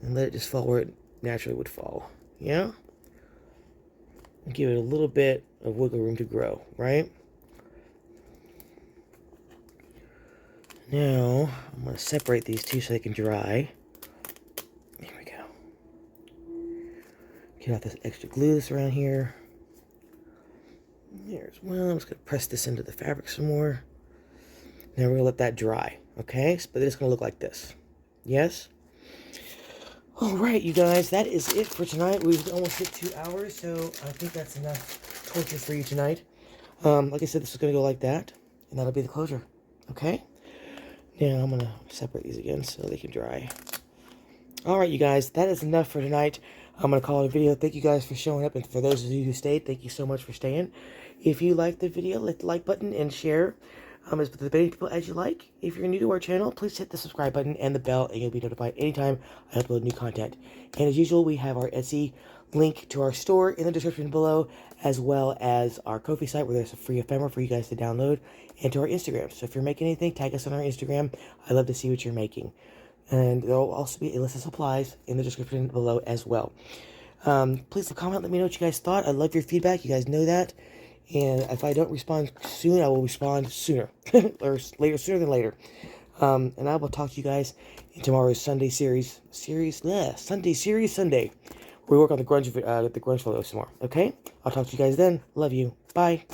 A: And let it just fall where it naturally would fall. Yeah? And give it a little bit of wiggle room to grow, right? Now, I'm going to separate these two so they can dry. There we go. Get out this extra glue that's around here. There as well. I'm just going to press this into the fabric some more. Now we're going to let that dry, okay? But it's going to look like this. Yes? Alright, you guys, that is it for tonight. We've almost hit 2 hours, so I think that's enough torture for you tonight. Like I said, this is going to go like that, and that'll be the closure, okay? Now I'm going to separate these again so they can dry. Alright, you guys, that is enough for tonight. I'm going to call it a video. Thank you guys for showing up, and for those of you who stayed, thank you so much for staying. If you liked the video, hit the like button and share as many people as you like. If you're new to our channel, please hit the subscribe button and the bell, and you'll be notified anytime I upload new content. And as usual, we have our Etsy link to our store in the description below, as well as our Ko-fi site where there's a free ephemera for you guys to download, and to our Instagram. So if you're making anything, tag us on our Instagram. I love to see what you're making. And there will also be a list of supplies in the description below as well. Please leave a comment. Let me know what you guys thought. I love your feedback. You guys know that. And if I don't respond soon, I will respond sooner. Or later, sooner than later. And I will talk to you guys in tomorrow's Sunday Sunday. Where we work on the grunge photos some more. Okay? I'll talk to you guys then. Love you. Bye.